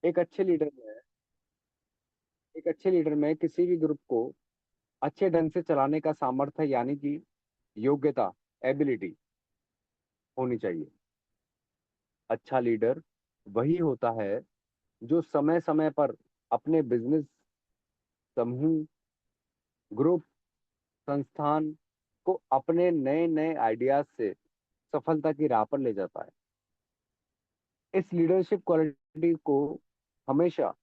एक अच्छे लीडर में एक अच्छे लीडर में किसी भी ग्रुप को अच्छे ढंग से चलाने का सामर्थ्य यानी कि योग्यता, एबिलिटी होनी चाहिए। अच्छा लीडर वही होता है जो समय समय पर अपने बिजनेस, समूह, ग्रुप, संस्थान को अपने नए नए आइडियाज से सफलता की राह पर ले जाता है। इस लीडरशिप क्वालिटी को हमेशा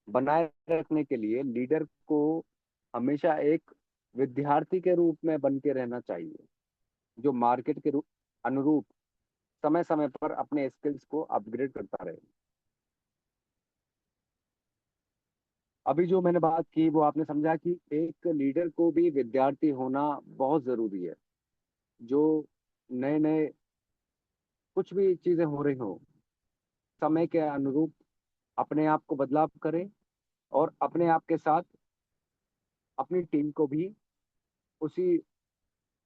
बनाए रखने के लिए लीडर को हमेशा एक विद्यार्थी के रूप में बन के रहना चाहिए, जो मार्केट के अनुरूप समय समय पर अपने स्किल्स को अपग्रेड करता रहे। अभी जो मैंने बात की वो आपने समझा कि एक लीडर को भी विद्यार्थी होना बहुत जरूरी है। जो नए नए कुछ भी चीजें हो रही हो, समय के अनुरूप अपने आप को बदलाव करें और अपने आप के साथ अपनी टीम को भी उसी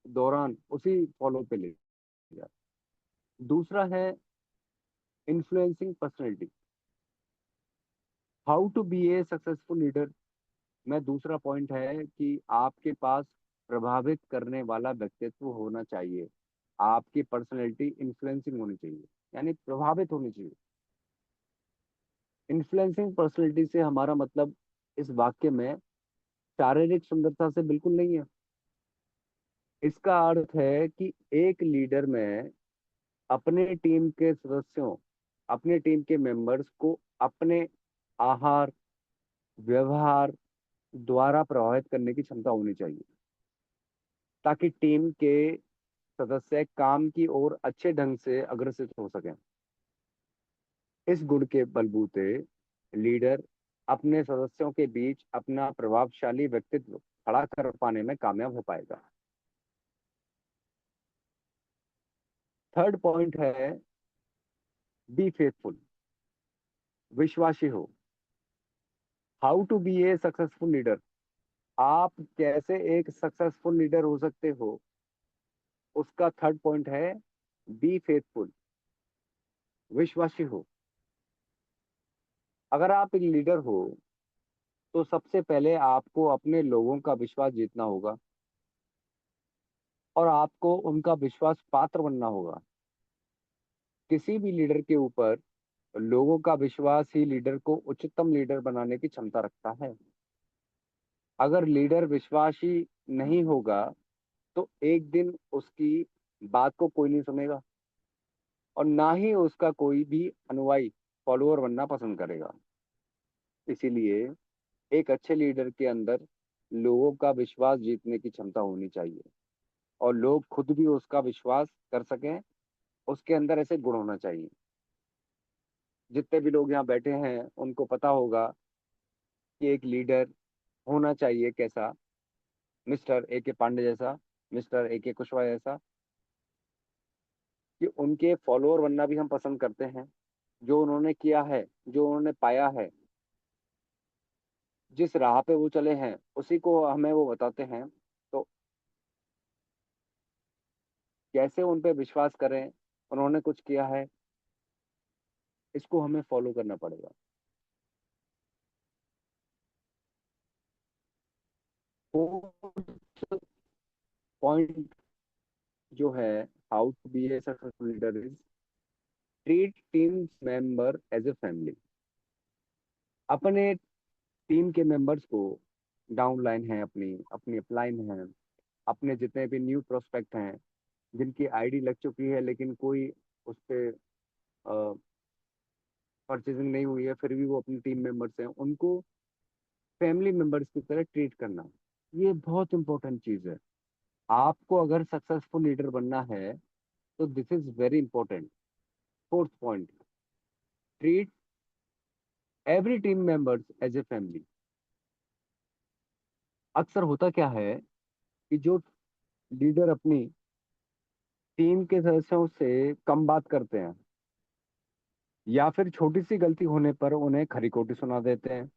दौरान उसी फॉलो पे ले जाए। दूसरा है influencing personality, how to be a successful leader में दूसरा पॉइंट है कि आपके पास प्रभावित करने वाला व्यक्तित्व होना चाहिए। आपकी पर्सनैलिटी इन्फ्लुएंसिंग होनी चाहिए, यानी प्रभावित होनी चाहिए। इन्फ्लुएंसिंग पर्सनैलिटी से हमारा मतलब इस वाक्य में शारीरिक सुंदरता से बिल्कुल नहीं है। इसका अर्थ है कि एक लीडर में अपने टीम के सदस्यों, अपने टीम के मेंबर्स को अपने आहार, व्यवहार द्वारा प्रभावित करने की क्षमता होनी चाहिए, ताकि टीम के सदस्य काम की ओर अच्छे ढंग से अग्रसर हो सकें। इस गुण के बलबूते लीडर अपने सदस्यों के बीच अपना प्रभावशाली व्यक्तित्व खड़ा कर पाने में कामयाब हो पाएगा। थर्ड पॉइंट है बी फेथफुल, विश्वासी हो। How to be a successful leader, आप कैसे एक सक्सेसफुल लीडर हो सकते हो, उसका थर्ड पॉइंट है बी फेथफुल, विश्वासी हो। अगर आप एक लीडर हो तो सबसे पहले आपको अपने लोगों का विश्वास जीतना होगा और आपको उनका विश्वास पात्र बनना होगा। किसी भी लीडर के ऊपर लोगों का विश्वास ही लीडर को उच्चतम लीडर बनाने की क्षमता रखता है। अगर लीडर विश्वासी नहीं होगा तो एक दिन उसकी बात को कोई नहीं सुनेगा और ना ही उसका कोई भी अनुयायी, फॉलोअर बनना पसंद करेगा। इसीलिए एक अच्छे लीडर के अंदर लोगों का विश्वास जीतने की क्षमता होनी चाहिए और लोग खुद भी उसका विश्वास कर सकें। उसके अंदर ऐसे गुण होना चाहिए। जितने भी लोग यहाँ बैठे हैं उनको पता होगा कि एक लीडर होना चाहिए कैसा, मिस्टर ए के पांडे जैसा, मिस्टर ए के कुशवाहा जैसा, कि उनके फॉलोअर बनना भी हम पसंद करते हैं। जो उन्होंने किया है, जो उन्होंने पाया है, जिस राह पे वो चले हैं उसी को हमें वो बताते हैं। तो कैसे उन पे विश्वास करें, उन्होंने कुछ किया है, इसको हमें फॉलो करना पड़ेगा। फोर्थ पॉइंट जो है how to be a successful leader is treat team member as a family. अपने टीम के मेंबर्स को, डाउन लाइन है, अपनी अपनी अपलाइन है, अपने जितने भी न्यू प्रोस्पेक्ट हैं जिनकी आईडी लग चुकी है लेकिन कोई उस पर परचेजिंग नहीं हुई है, फिर भी वो अपनी टीम मेंबर्स हैं, उनको फैमिली मेंबर्स की तरह ट्रीट करना, ये बहुत इंपॉर्टेंट चीज है। आपको अगर सक्सेसफुल लीडर बनना है तो this is very important. Fourth point, treat every team members as a family. अक्सर होता क्या है कि जो लीडर अपनी टीम के सदस्यों से कम बात करते हैं या फिर छोटी सी गलती होने पर उन्हें खरी खोटी सुना देते हैं,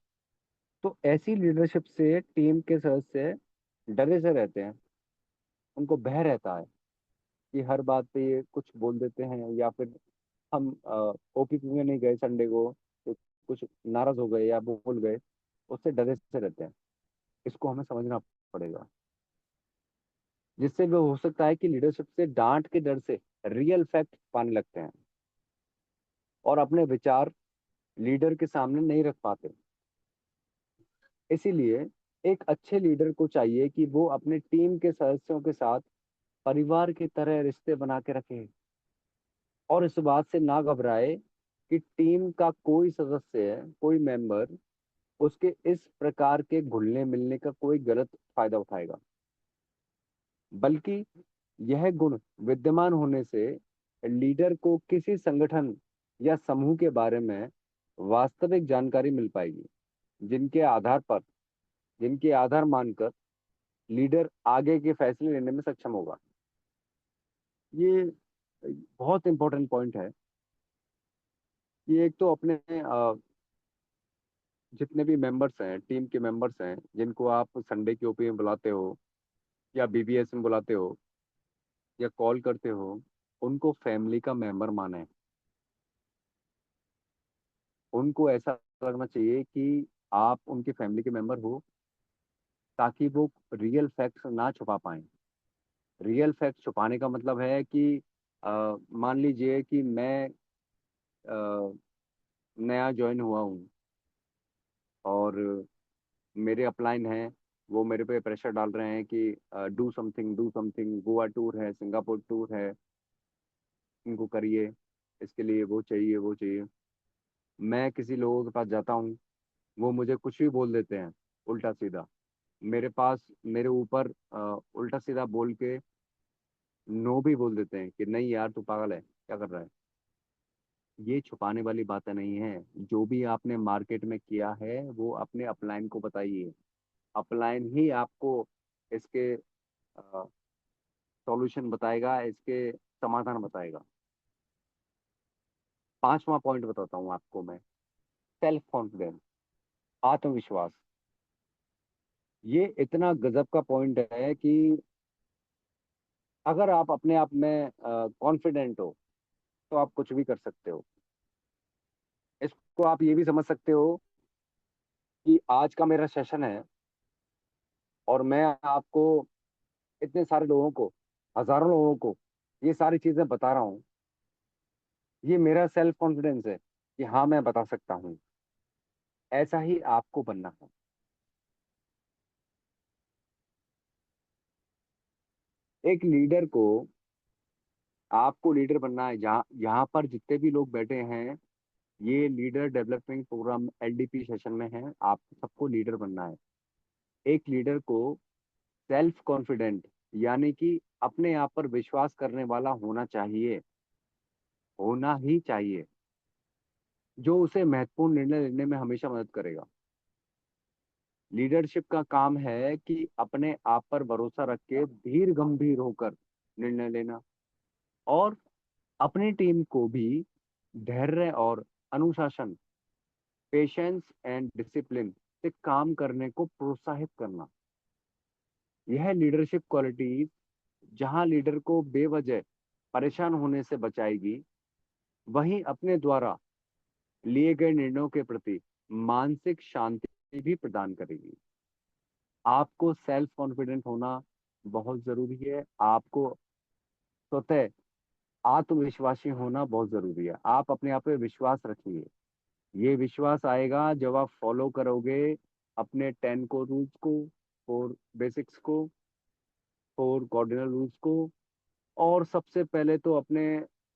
तो ऐसी लीडरशिप से टीम के सदस्य डरे से रहते हैं। उनको भय रहता है कि हर बात पे ये कुछ बोल देते हैं, या फिर हम ओपीपी में नहीं गए संडे को तो कुछ नाराज हो गए या भूल गए, उससे डरे से रहते हैं। इसको हमें समझना पड़ेगा। जिससे वो हो सकता है कि लीडरशिप से डांट के डर से रियल फैक्ट पाने लगते हैं और अपने विचार लीडर के सामने नहीं रख पाते। इसीलिए एक अच्छे लीडर को चाहिए कि वो अपने टीम के सदस्यों के साथ परिवार की तरह रिश्ते बना के रखे और इस बात से ना घबराए कि टीम का कोई सदस्य, कोई मेंबर उसके इस प्रकार के घुलने मिलने का कोई गलत फायदा उठाएगा। बल्कि यह गुण विद्यमान होने से लीडर को किसी संगठन या समूह के बारे में वास्तविक जानकारी मिल पाएगी, जिनके आधार पर, जिनके आधार मानकर लीडर आगे के फैसले लेने में सक्षम होगा। ये बहुत इंपॉर्टेंट पॉइंट है। ये एक तो अपने जितने भी मेंबर्स हैं, टीम के मेंबर्स हैं, जिनको आप संडे के ओपी में बुलाते हो या बीबीएस में बुलाते हो या कॉल करते हो, उनको फैमिली का मेंबर माने। उनको ऐसा लगना चाहिए कि आप उनके फैमिली के मेंबर हो, ताकि वो रियल फैक्ट्स ना छुपा पाए। रियल फैक्ट छुपाने का मतलब है कि मान लीजिए कि मैं अ, नया ज्वाइन हुआ हूँ और मेरे अपलाइन हैं, वो मेरे पे प्रेशर डाल रहे हैं कि do something, do something, Goa tour है, सिंगापुर टूर है, इनको करिए, इसके लिए वो चाहिए, वो चाहिए। मैं किसी लोगों के पास जाता हूँ, वो मुझे कुछ भी बोल देते हैं उल्टा सीधा, मेरे पास, मेरे ऊपर उल्टा सीधा बोल के नो भी बोल देते हैं कि नहीं यार तू पागल है, क्या कर रहा है। ये छुपाने वाली बातें नहीं है। जो भी आपने मार्केट में किया है वो अपने अपलाइन को बताइए। अपलाइन ही आपको इसके सॉल्यूशन बताएगा, इसके समाधान बताएगा। पांचवा पॉइंट बताता हूँ आपको मैं, सेल्फ कॉन्फिडेंस, आत्मविश्वास। ये इतना गजब का पॉइंट है कि अगर आप अपने आप में कॉन्फिडेंट हो तो आप कुछ भी कर सकते हो। इसको आप ये भी समझ सकते हो कि आज का मेरा सेशन है और मैं आपको, इतने सारे लोगों को, हजारों लोगों को ये सारी चीजें बता रहा हूँ। ये मेरा सेल्फ कॉन्फिडेंस है कि हाँ मैं बता सकता हूँ। ऐसा ही आपको बनना है। एक लीडर को, आपको लीडर बनना है। जहाँ यहाँ पर जितने भी लोग बैठे हैं, ये leader development program LDP session में है, आपको सबको लीडर बनना है। एक लीडर को सेल्फ कॉन्फिडेंट, यानी कि अपने आप पर विश्वास करने वाला होना चाहिए, होना ही चाहिए, जो उसे महत्वपूर्ण निर्णय लेने में हमेशा मदद करेगा। लीडरशिप का काम है कि अपने आप पर भरोसा रख के धीर गंभीर होकर निर्णय लेना और अपनी टीम को भी धैर्य और अनुशासन, पेशेंस एंड डिसिप्लिन से काम करने को प्रोत्साहित करना। यह लीडरशिप क्वालिटी जहां लीडर को बेवजह परेशान होने से बचाएगी, वहीं अपने द्वारा लिए गए निर्णयों के प्रति मानसिक शांति भी प्रदान करेगी। आपको सेल्फ कॉन्फिडेंट होना बहुत जरूरी है। आपको स्वतः आत्मविश्वासी होना बहुत जरूरी है। आप अपने आप पे विश्वास रखिए। ये विश्वास आएगा जब आप फॉलो करोगे अपने 10 को रूल्स को, 4 बेसिक्स को, 4 कार्डिनल रूल्स को। और सबसे पहले तो अपने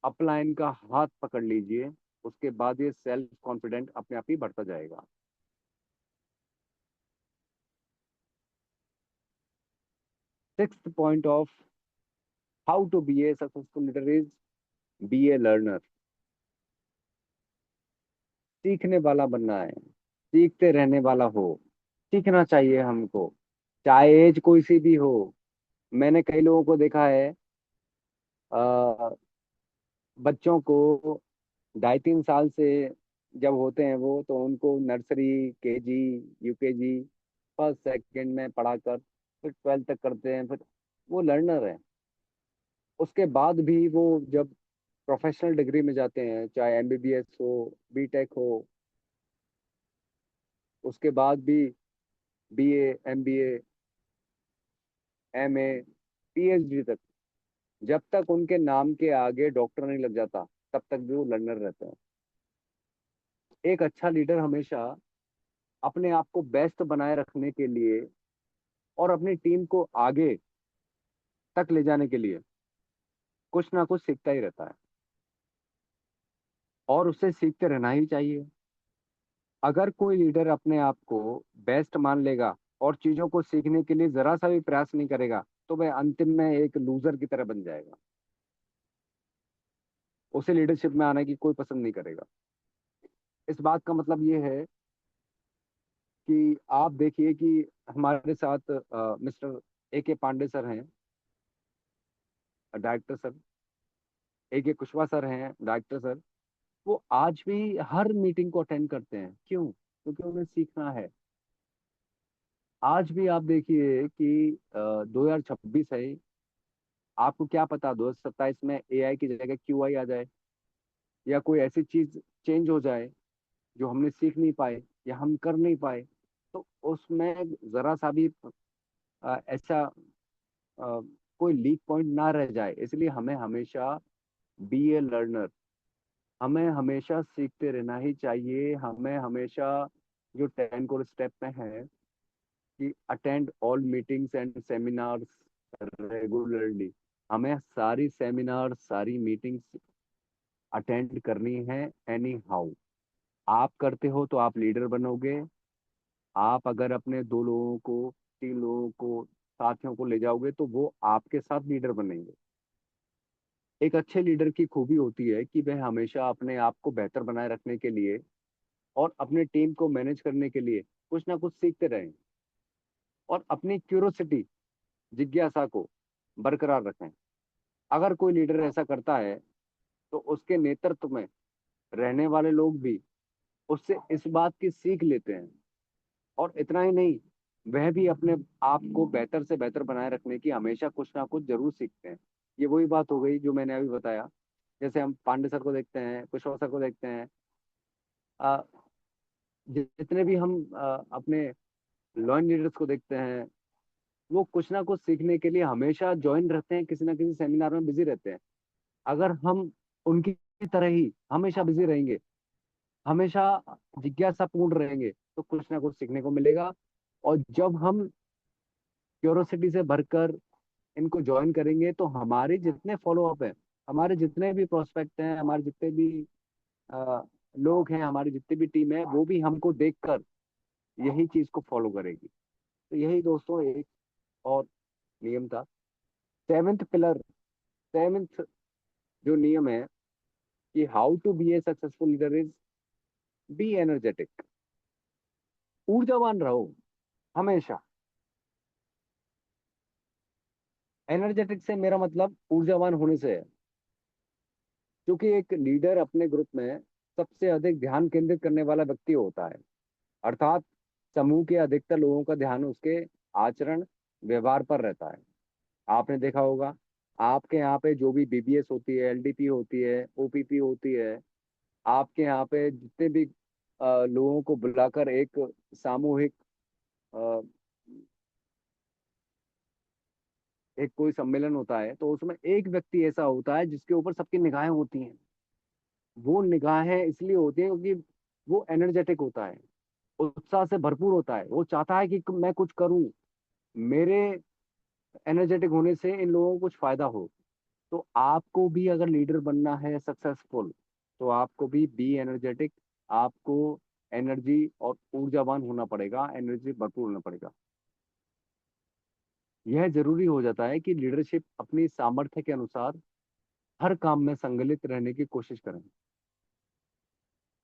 अपलाइन का हाथ पकड़ लीजिए, उसके बाद ये सेल्फ कॉन्फिडेंट अपने आप ही बढ़ता जाएगा। Sixth point of how to be a successful leader is be a learner. सीखने वाला बनना है, सीखते रहने वाला हो। सीखना चाहिए हमको, चाहे एज कोई सी भी हो। मैंने कई लोगों को देखा है, बच्चों को 2.5-3 साल से जब होते हैं वो, तो उनको nursery, KG, UKG, first second में पढ़ाकर फिर 12th तक करते हैं, फिर वो लर्नर है। उसके बाद भी वो जब प्रोफेशनल डिग्री में जाते हैं, चाहे एमबीबीएस हो, बीटेक हो, उसके बाद भी बीए, एमबीए, एमए, पीएचडी तक, जब तक उनके नाम के आगे डॉक्टर नहीं लग जाता तब तक भी वो लर्नर रहते हैं। एक अच्छा लीडर हमेशा अपने आप को बेस्ट बनाए रखने के लिए और अपनी टीम को आगे तक ले जाने के लिए कुछ ना कुछ सीखता ही रहता है, और उससे सीखते रहना ही चाहिए। अगर कोई लीडर अपने आप को बेस्ट मान लेगा और चीजों को सीखने के लिए जरा सा भी प्रयास नहीं करेगा, तो वह अंतिम में एक लूजर की तरह बन जाएगा। उसे लीडरशिप में आने की कोई पसंद नहीं करेगा। इस बात का मतलब ये है कि आप देखिए कि हमारे साथ मिस्टर ए के पांडे सर हैं, डायरेक्टर सर, ए के कुशवाहा सर हैं, डायरेक्टर सर। वो आज भी हर मीटिंग को अटेंड करते हैं। क्यों? क्योंकि उन्हें सीखना है। आज भी आप देखिए कि 2026 है। आपको क्या पता 2027 में एआई की जगह क्यूआई आ जाए, या कोई ऐसी चीज चेंज हो जाए जो हमने सीख नहीं पाए या हम कर नहीं पाए। तो उसमें जरा सा भी ऐसा कोई लीक पॉइंट ना रह जाए, इसलिए हमें हमेशा बी ए लर्नर, हमें हमेशा सीखते रहना ही चाहिए। हमें हमेशा जो 10 कोर स्टेप में है कि attend all meetings and seminars regularly, हमें सारी सेमिनार सारी मीटिंग्स अटेंड करनी है। एनी हाउ आप करते हो तो आप लीडर बनोगे। आप अगर अपने 2 लोगों को, 3 लोगों को, साथियों को ले जाओगे तो वो आपके साथ लीडर बनेंगे। एक अच्छे लीडर की खूबी होती है कि वह हमेशा अपने आप को बेहतर बनाए रखने के लिए और अपने टीम को मैनेज करने के लिए कुछ ना कुछ सीखते रहें, और अपनी क्यूरोसिटी, जिज्ञासा को बरकरार रखें। अगर कोई लीडर ऐसा करता है तो उसके नेतृत्व में रहने वाले लोग भी उससे इस बात की सीख लेते हैं। और इतना ही नहीं, वह भी अपने आप को बेहतर से बेहतर बनाए रखने की हमेशा कुछ ना कुछ जरूर सीखते हैं। ये वही बात हो गई जो मैंने अभी बताया। जैसे हम पांडे सर को देखते हैं, कुशवाहा सर को देखते हैं, अ, जितने भी हम अपने लॉइन लीडर्स को देखते हैं, वो कुछ ना कुछ सीखने के लिए हमेशा ज्वाइन रहते हैं, किसी ना किसी सेमिनार में बिजी रहते हैं। अगर हम उनकी तरह ही हमेशा बिजी रहेंगे, हमेशा जिज्ञासापूर्ण रहेंगे, तो कुछ ना कुछ सीखने को मिलेगा। और जब हम क्यूरोसिटी से भरकर इनको ज्वाइन करेंगे तो हमारे जितने फॉलो अप है, हमारे जितने भी प्रोस्पेक्ट हैं, हमारे जितने भी अ, लोग हैं, हमारी जितनी भी टीम है, वो भी हमको देखकर यही चीज को फॉलो करेगी। तो यही दोस्तों एक और नियम था। सेवेंथ पिलर, सेवेंथ जो नियम है कि how to be a successful leader is be energetic. ऊर्जावान रहो हमेशा। एनर्जेटिक से मेरा मतलब ऊर्जावान होने से है, क्योंकि एक लीडर अपने ग्रुप में सबसे अधिक ध्यान केंद्रित करने वाला व्यक्ति होता है। अर्थात समूह के अधिकतर लोगों का ध्यान उसके आचरण, व्यवहार पर रहता है। आपने देखा होगा, आपके यहाँ पे जो भी बीबीएस होती है, एलडीपी होती है, ओपीपी होती है, आपके यहाँ पे जितने भी लोगों को बुलाकर एक सामूहिक अ, एक कोई सम्मेलन होता है, तो उसमें एक व्यक्ति ऐसा होता है जिसके ऊपर सबकी निगाहें होती हैं। वो निगाहें इसलिए होती हैं क्योंकि वो एनर्जेटिक होता है, उत्साह से भरपूर होता है। वो चाहता है कि मैं कुछ करूं, मेरे एनर्जेटिक होने से इन लोगों को कुछ फायदा हो। तो आपको भी अगर लीडर बनना है सक्सेसफुल, तो आपको भी बी एनर्जेटिक, आपको एनर्जी और ऊर्जावान होना पड़ेगा, एनर्जी भरपूर होना पड़ेगा। यह जरूरी हो जाता है कि लीडरशिप अपनी सामर्थ्य के अनुसार हर काम में संगलित रहने की कोशिश करें,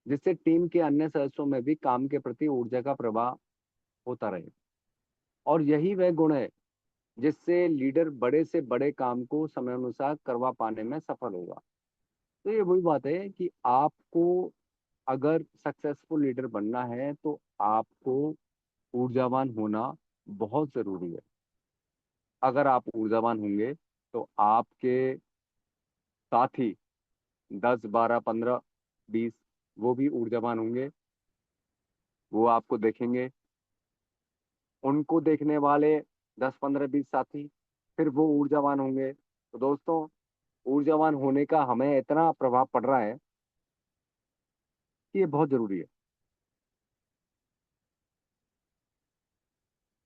जिससे टीम के अन्य सदस्यों में भी काम के प्रति ऊर्जा का प्रवाह होता रहे। और यही वह गुण है जिससे लीडर बड़े से बड़े काम को समयानुसार करवा पाने में सफल होगा। तो ये वही बात है कि आपको अगर सक्सेसफुल लीडर बनना है तो आपको ऊर्जावान होना बहुत जरूरी है। अगर आप ऊर्जावान होंगे तो आपके साथी 10, 12, 15, 20 वो भी ऊर्जावान होंगे, वो आपको देखेंगे, उनको देखने वाले 10 15 20 साथी, फिर वो ऊर्जावान होंगे। तो दोस्तों, ऊर्जावान होने का हमें इतना प्रभाव पड़ रहा है कि ये बहुत जरूरी है।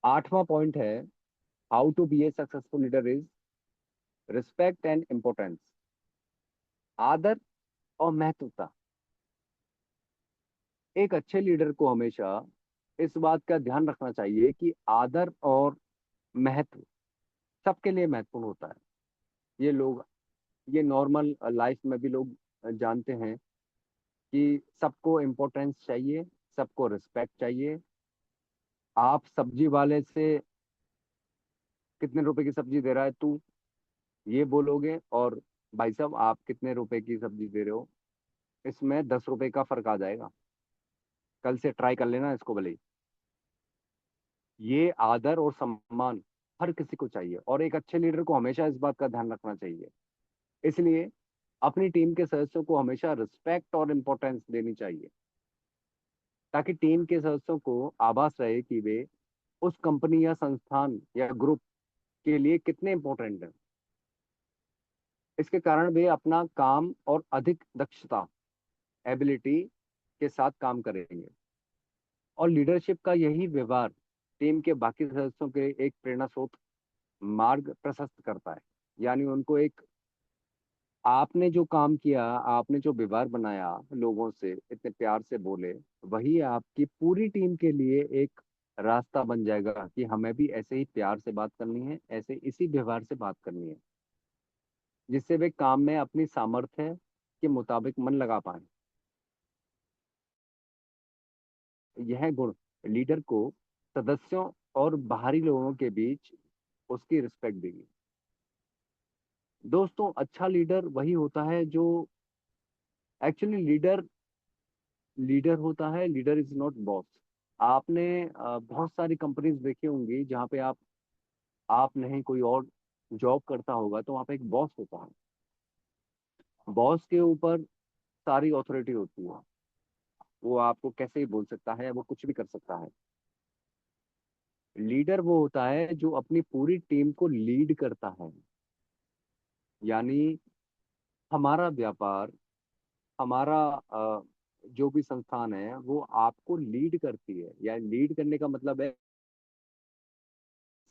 8वां पॉइंट है, how to be a successful leader is respect and importance. आदर और महत्वता। एक अच्छे लीडर को हमेशा इस बात का ध्यान रखना चाहिए कि आदर और महत्व सबके लिए महत्वपूर्ण होता है। ये लोग, ये नॉर्मल लाइफ में भी लोग जानते हैं कि सबको इम्पोर्टेंस चाहिए, सबको रिस्पेक्ट चाहिए। आप सब्जी वाले से कितने रुपए की सब्जी दे रहा है तू, ये बोलोगे, और भाई साहब आप कितने रुपए की सब्जी दे रहे हो, इसमें 10 रुपए का फर्क आ जाएगा। कल से ट्राई कर लेना इसको भले ही। ये आदर और सम्मान हर किसी को चाहिए, और एक अच्छे लीडर को हमेशा इस बात का ध्यान रखना चाहिए। इसलिए अपनी टीम के सदस्यों को हमेशा रिस्पेक्ट और इम्पोर्टेंस देनी चाहिए, ताकि टीम के सदस्यों को आभास रहे कि वे उस कंपनी या संस्थान या ग्रुप के लिए कितने इंपॉर्टेंट हैं। इसके कारण वे अपना काम और अधिक दक्षता, एबिलिटी के साथ काम करेंगे। और लीडरशिप का यही व्यवहार टीम के बाकी सदस्यों के एक प्रेरणा स्रोत मार्ग प्रशस्त करता है। यानी उनको एक, आपने जो काम किया, आपने जो व्यवहार बनाया, लोगों से इतने प्यार से बोले, वही आपकी पूरी टीम के लिए एक रास्ता बन जाएगा कि हमें भी ऐसे ही प्यार से बात करनी है, ऐसे इसी व्यवहार से बात करनी है, जिससे वे काम में अपनी सामर्थ्य के मुताबिक मन लगा पाए। यह गुण लीडर को सदस्यों और बाहरी लोगों के बीच उसकी रिस्पेक्ट देगी। दोस्तों, अच्छा लीडर वही होता है जो एक्चुअली लीडर लीडर होता है। Leader is not boss. आपने बहुत सारी कंपनीज देखी होंगी जहाँ पे आप नहीं, कोई और जॉब करता होगा, तो वहाँ पे एक बॉस होता है। बॉस के ऊपर सारी अथॉरिटी होती है। वो आपको कैसे ही बोल सकता है, वो कुछ भी कर सकता है। लीडर वो होता है जो अपनी पूरी टीम को लीड करता है। यानी हमारा व्यापार, हमारा जो भी संस्थान है, वो आपको लीड करती है। या लीड करने का मतलब है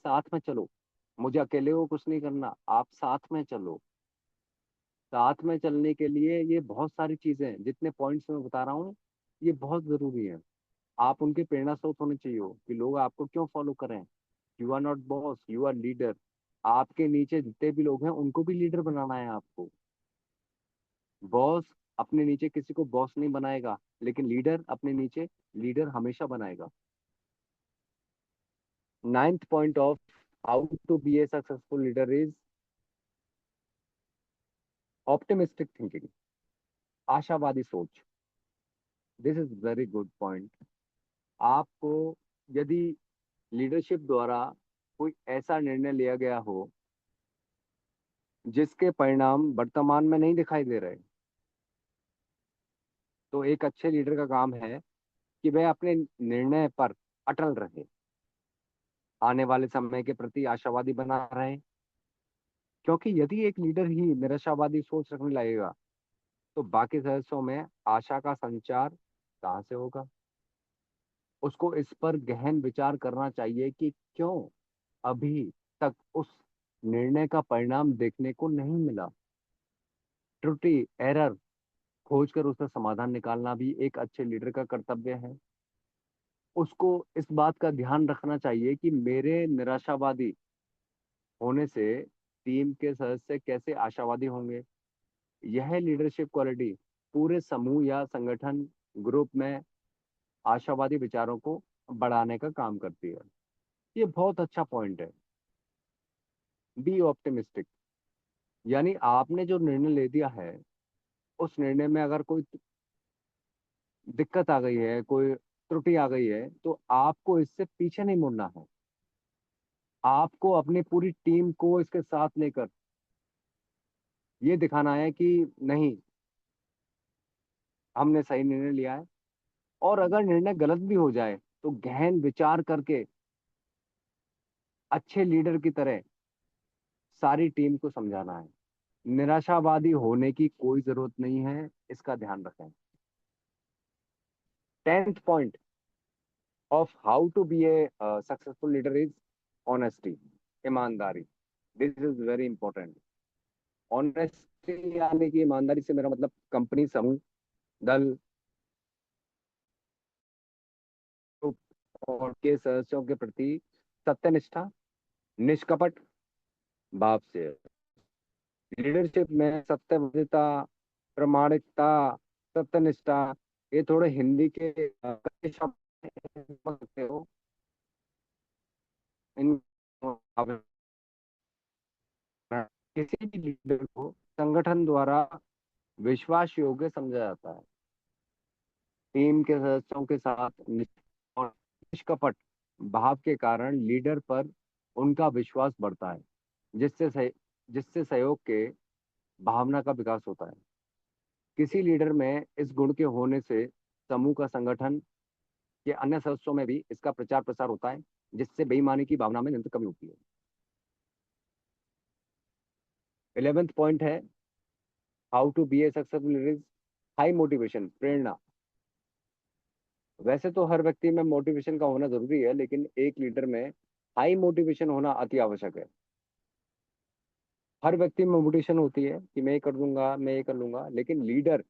साथ में चलो, मुझे अकेले को कुछ नहीं करना, आप साथ में चलो। साथ में चलने के लिए ये बहुत सारी चीजें हैं, जितने पॉइंट्स मैं बता रहा हूँ, ये बहुत जरूरी है। आप उनके प्रेरणा स्रोत होने चाहिए हो कि लोग आपको क्यों फॉलो करें। You are not boss, you are leader. आपके नीचे जितने भी लोग हैं उनको भी लीडर बनाना है आपको। बॉस अपने नीचे किसी को बॉस नहीं बनाएगा, लेकिन लीडर अपने नीचे लीडर हमेशा बनाएगा। Ninth point of how to be a successful leader is optimistic thinking. आशावादी सोच। This is very good point. आपको, यदि लीडरशिप द्वारा कोई ऐसा निर्णय लिया गया हो जिसके परिणाम वर्तमान में नहीं दिखाई दे रहे, तो एक अच्छे लीडर का काम है कि वह अपने निर्णय पर अटल रहे, आने वाले समय के प्रति आशावादी बना रहे। क्योंकि यदि एक लीडर ही निराशावादी सोच रखने लगेगा, तो बाकी सदस्यों में आशा का संचार कहाँ से होगा। उसको इस पर गहन विचार करना चाहिए कि क्यों अभी तक उस निर्णय का परिणाम देखने को नहीं मिला। त्रुटि, एरर खोजकर उसका समाधान निकालना भी एक अच्छे लीडर का कर्तव्य है। उसको इस बात का ध्यान रखना चाहिए कि मेरे निराशावादी होने से टीम के सदस्य कैसे आशावादी होंगे। यह लीडरशिप क्वालिटी पूरे समूह या संगठन, ग्रुप में आशावादी विचारों को बढ़ाने का काम करती है। ये बहुत अच्छा पॉइंट है। Be optimistic. यानी आपने जो निर्णय ले दिया है, उस निर्णय में अगर कोई दिक्कत आ गई है, कोई त्रुटि आ गई है, तो आपको इससे पीछे नहीं मुड़ना है। आपको अपनी पूरी टीम को इसके साथ लेकर ये दिखाना है कि नहीं, हमने सही निर्णय लिया है, और अगर निर्णय गलत भी हो जाए तो गहन विचार करके अच्छे लीडर की तरह सारी टीम को समझाना है। निराशावादी होने की कोई जरूरत नहीं है, इसका ध्यान रखें। 10th point of how to be a successful leader is honesty, ईमानदारी। This is very important. Honesty यानी कि ईमानदारी से मेरा मतलब कंपनी, समूह, दल, ग्रुप और के सदस्यों के प्रति सत्यनिष्ठा, निष्कपट भाव से। लीडरशिप में सत्यनिष्ठा, प्रामाणिकता, सत्यनिष्ठा, ये थोड़े हिंदी के कई शब्द सकते हो इन। किसी भी लीडर को संगठन द्वारा विश्वास योग्य समझा जाता है। टीम के सदस्यों के साथ और निष्कपट भाव के कारण लीडर पर उनका विश्वास बढ़ता है, जिससे सहयोग के भावना का विकास होता है। किसी लीडर में इस गुण के होने से समूह का संगठन के अन्य सदस्यों में भी इसका प्रचार प्रसार होता है, जिससे बेईमानी की भावना में निरंतर कमी होती है। 11th पॉइंट है how to be a successful leader, high motivation, प्रेरणा। वैसे तो हर व्यक्ति में मोटिवेशन का होना जरूरी है, लेकिन एक लीडर में हाई मोटिवेशन होना अति आवश्यक है। हर व्यक्ति में मोटिवेशन होती है कि मैं ये कर दूंगा, मैं ये कर लूंगा, लेकिन लीडर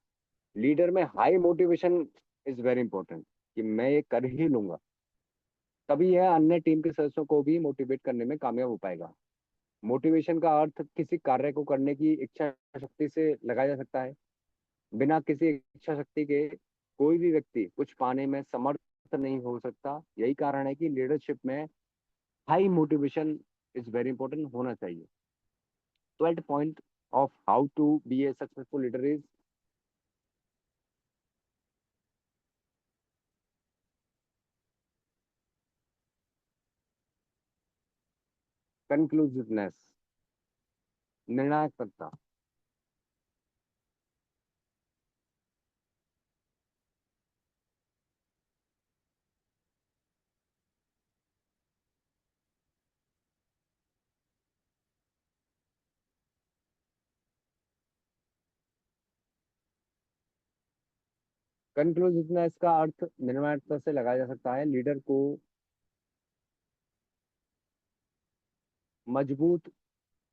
लीडर में high motivation is very important, कि मैं ये कर ही लूंगा। तभी यह अन्य टीम के सदस्यों को भी मोटिवेट करने में कामयाब हो पाएगा। मोटिवेशन का अर्थ किसी कार्य को करने की इच्छा शक्ति से लगाया जा सकता है। बिना किसी इच्छा शक्ति के कोई भी व्यक्ति कुछ पाने में समर्थ नहीं हो सकता। यही कारण है कि लीडरशिप में high motivation is very important होना चाहिए। 12th point of how to be a successful leader is conclusiveness, निर्णायकता। कंक्लूसिवनेस का अर्थ निर्णायकता से लगाया जा सकता है। लीडर को मजबूत,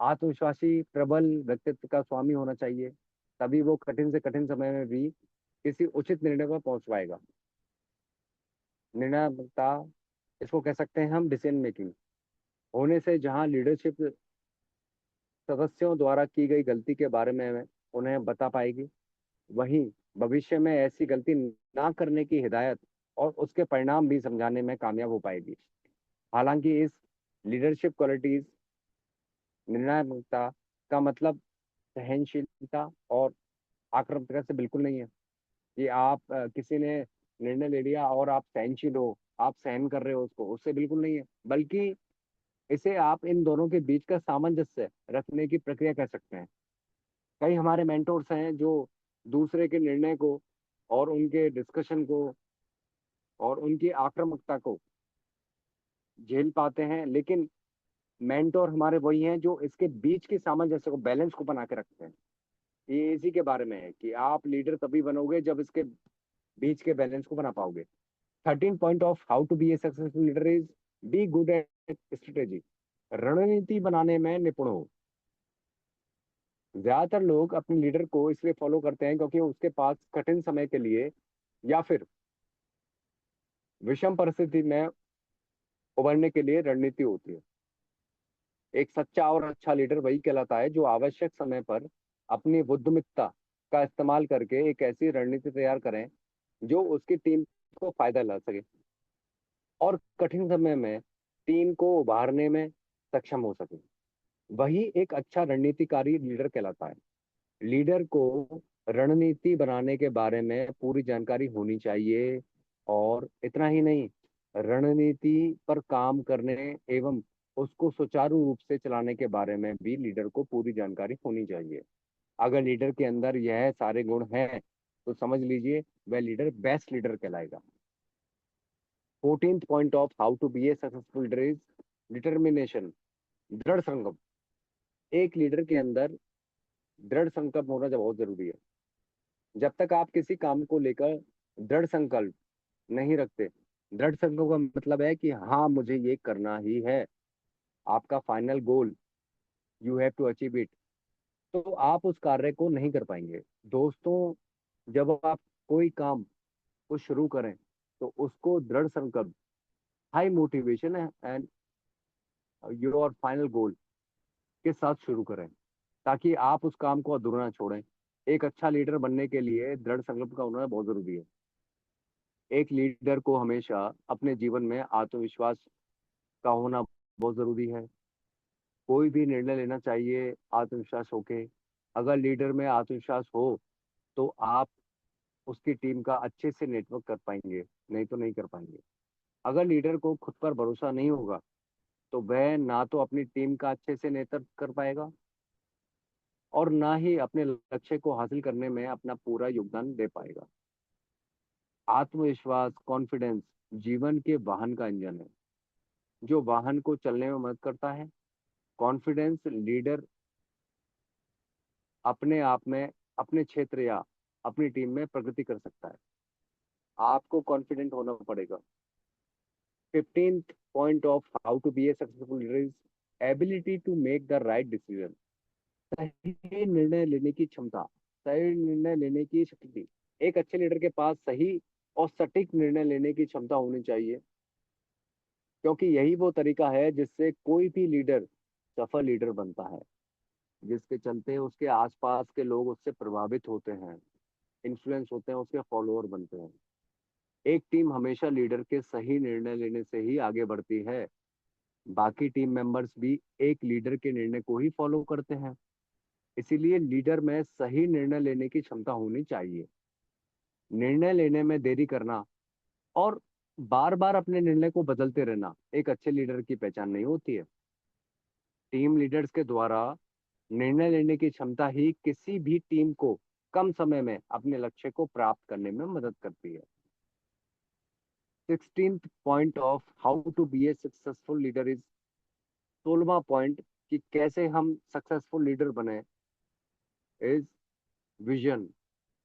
आत्मविश्वासी, प्रबल व्यक्तित्व का स्वामी होना चाहिए। तभी वो कठिन से कठिन समय में भी किसी उचित निर्णय पर पहुंच पाएगा। निर्णयता, इसको कह सकते हैं हम डिसीजन मेकिंग होने से, जहां लीडरशिप सदस्यों द्वारा की गई गलती के बारे में उन्हें बता पाएगी, वहीं भविष्य में ऐसी गलती ना करने की हिदायत और उसके परिणाम भी समझाने में कामयाब हो पाएगी। हालांकि इस लीडरशिप क्वालिटीज, निर्णायकता का मतलब सहनशीलता और आक्रामकता से बिल्कुल नहीं है कि आप किसी ने निर्णय ले लिया और आप सहनशील हो, आप सहन कर रहे हो उसको, उससे बिल्कुल नहीं है। बल्कि इसे आप इन दोनों के बीच का सामंजस्य रखने की प्रक्रिया कर सकते हैं। कई हमारे मेंटोर्स हैं जो दूसरे के निर्णय को और उनके डिस्कशन को और उनकी आक्रामकता को झेल पाते हैं, लेकिन मेंटोर हमारे वही हैं जो इसके बीच की सामंजस्य को, बैलेंस को बना के रखते हैं। ये इसी के बारे में है कि आप लीडर तभी बनोगे जब इसके बीच के बैलेंस को बना पाओगे। 13 point of how to be a successful leader is be good at strategy, रणनीति बनाने में निपुण हो। ज्यादातर लोग अपने लीडर को इसलिए फॉलो करते हैं क्योंकि उसके पास कठिन समय के लिए या फिर विषम परिस्थिति में उभरने के लिए रणनीति होती है। एक सच्चा और अच्छा लीडर वही कहलाता है जो आवश्यक समय पर अपनी बुद्धिमत्ता का इस्तेमाल करके एक ऐसी रणनीति तैयार करें जो उसकी टीम को फायदा ला सके और कठिन समय में टीम को उभारने में सक्षम हो सके। वही एक अच्छा रणनीतिकारी लीडर कहलाता है। लीडर को रणनीति बनाने के बारे में पूरी जानकारी होनी चाहिए, और इतना ही नहीं, रणनीति पर काम करने एवं उसको सुचारू रूप से चलाने के बारे में भी लीडर को पूरी जानकारी होनी चाहिए। अगर लीडर के अंदर यह सारे गुण हैं तो समझ लीजिए वह लीडर बेस्ट लीडर कहलाएगा। 14th point of how to be a successful leader is determination, दृढ़ संकल्प। एक लीडर के अंदर दृढ़ संकल्प होना बहुत जरूरी है। जब तक आप किसी काम को लेकर दृढ़ संकल्प नहीं रखते, दृढ़ संकल्प का मतलब है कि हाँ मुझे ये करना ही है, आपका final goal, you have to achieve it, तो आप उस कार्य को नहीं कर पाएंगे। दोस्तों, जब आप कोई काम को शुरू करें तो उसको दृढ़ संकल्प, high motivation and your final goal के साथ शुरू करें, ताकि आप उस काम को अधूरा ना छोड़ें। एक अच्छा लीडर बनने के लिए दृढ़ संकल्प का होना बहुत जरूरी है। एक लीडर को हमेशा अपने जीवन में आत्मविश्वास का होना बहुत जरूरी है। कोई भी निर्णय लेना चाहिए आत्मविश्वास होके। अगर लीडर में आत्मविश्वास हो तो आप उसकी टीम का अच्छे से नेटवर्क कर पाएंगे, नहीं तो नहीं कर पाएंगे। अगर लीडर को खुद पर भरोसा नहीं होगा तो वह ना तो अपनी टीम का अच्छे से नेतृत्व कर पाएगा और ना ही अपने लक्ष्य को हासिल करने में अपना पूरा योगदान दे पाएगा। आत्मविश्वास, कॉन्फिडेंस जीवन के वाहन का इंजन है, जो वाहन को चलने में मदद करता है। कॉन्फिडेंस लीडर अपने आप में, अपने क्षेत्र या अपनी टीम में प्रगति कर सकता है। आपको कॉन्फिडेंट होना पड़ेगा। 15th point of how to be a successful leader is ability to make the right decision. सही निर्णय लेने की क्षमता, सही निर्णय लेने की शक्ति। एक अच्छे लीडर के पास सही और सटीक निर्णय लेने की क्षमता होनी चाहिए, क्योंकि यही वो तरीका है जिससे कोई भी लीडर सफल लीडर बनता है, जिसके चलते उसके आसपास के लोग उससे प्रभावित होते हैं, इन्फ्लुएंस होते हैं, उसके फॉलोअर बनते हैं। एक टीम हमेशा लीडर के सही निर्णय लेने से ही आगे बढ़ती है। बाकी टीम मेंबर्स भी एक लीडर के निर्णय को ही फॉलो करते हैं। इसीलिए लीडर में सही निर्णय लेने की क्षमता होनी चाहिए। निर्णय लेने में देरी करना और बार बार अपने निर्णय को बदलते रहना एक अच्छे लीडर की पहचान नहीं होती है। टीम लीडर्स के द्वारा निर्णय लेने की क्षमता ही किसी भी टीम को कम समय में अपने लक्ष्य को प्राप्त करने में मदद करती है। 16th point of how to be a successful leader is, 16वां पॉइंट कि कैसे हम सक्सेसफुल लीडर बने, is vision.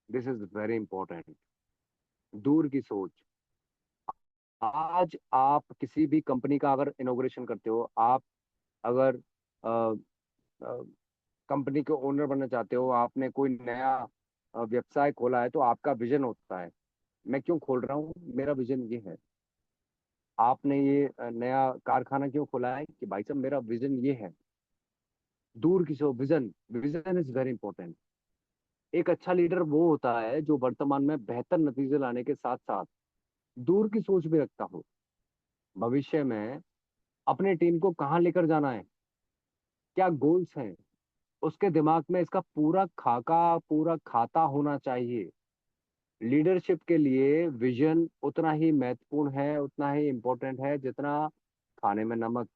This is very important. दूर की सोच। आज आप किसी भी कंपनी का अगर इनोग्रेशन करते हो, आप अगर कंपनी के ओनर बनना चाहते हो, आपने कोई नया व्यवसाय खोला है, तो आपका विजन होता है, मैं क्यों खोल रहा हूँ, मेरा विजन ये है। आपने ये नया कारखाना क्यों खोला है कि भाई साहब मेरा विजन ये है। दूर की सोच, vision, vision is very important. एक अच्छा लीडर वो होता है जो वर्तमान में बेहतर नतीजे लाने के साथ साथ दूर की सोच भी रखता हो। भविष्य में अपने टीम को कहाँ लेकर जाना है, क्या गोल्स हैं, उसके दिमाग में इसका पूरा खाका, पूरा खाता होना चाहिए। लीडरशिप के लिए विजन उतना ही महत्वपूर्ण है, उतना ही इम्पोर्टेंट है जितना खाने में नमक।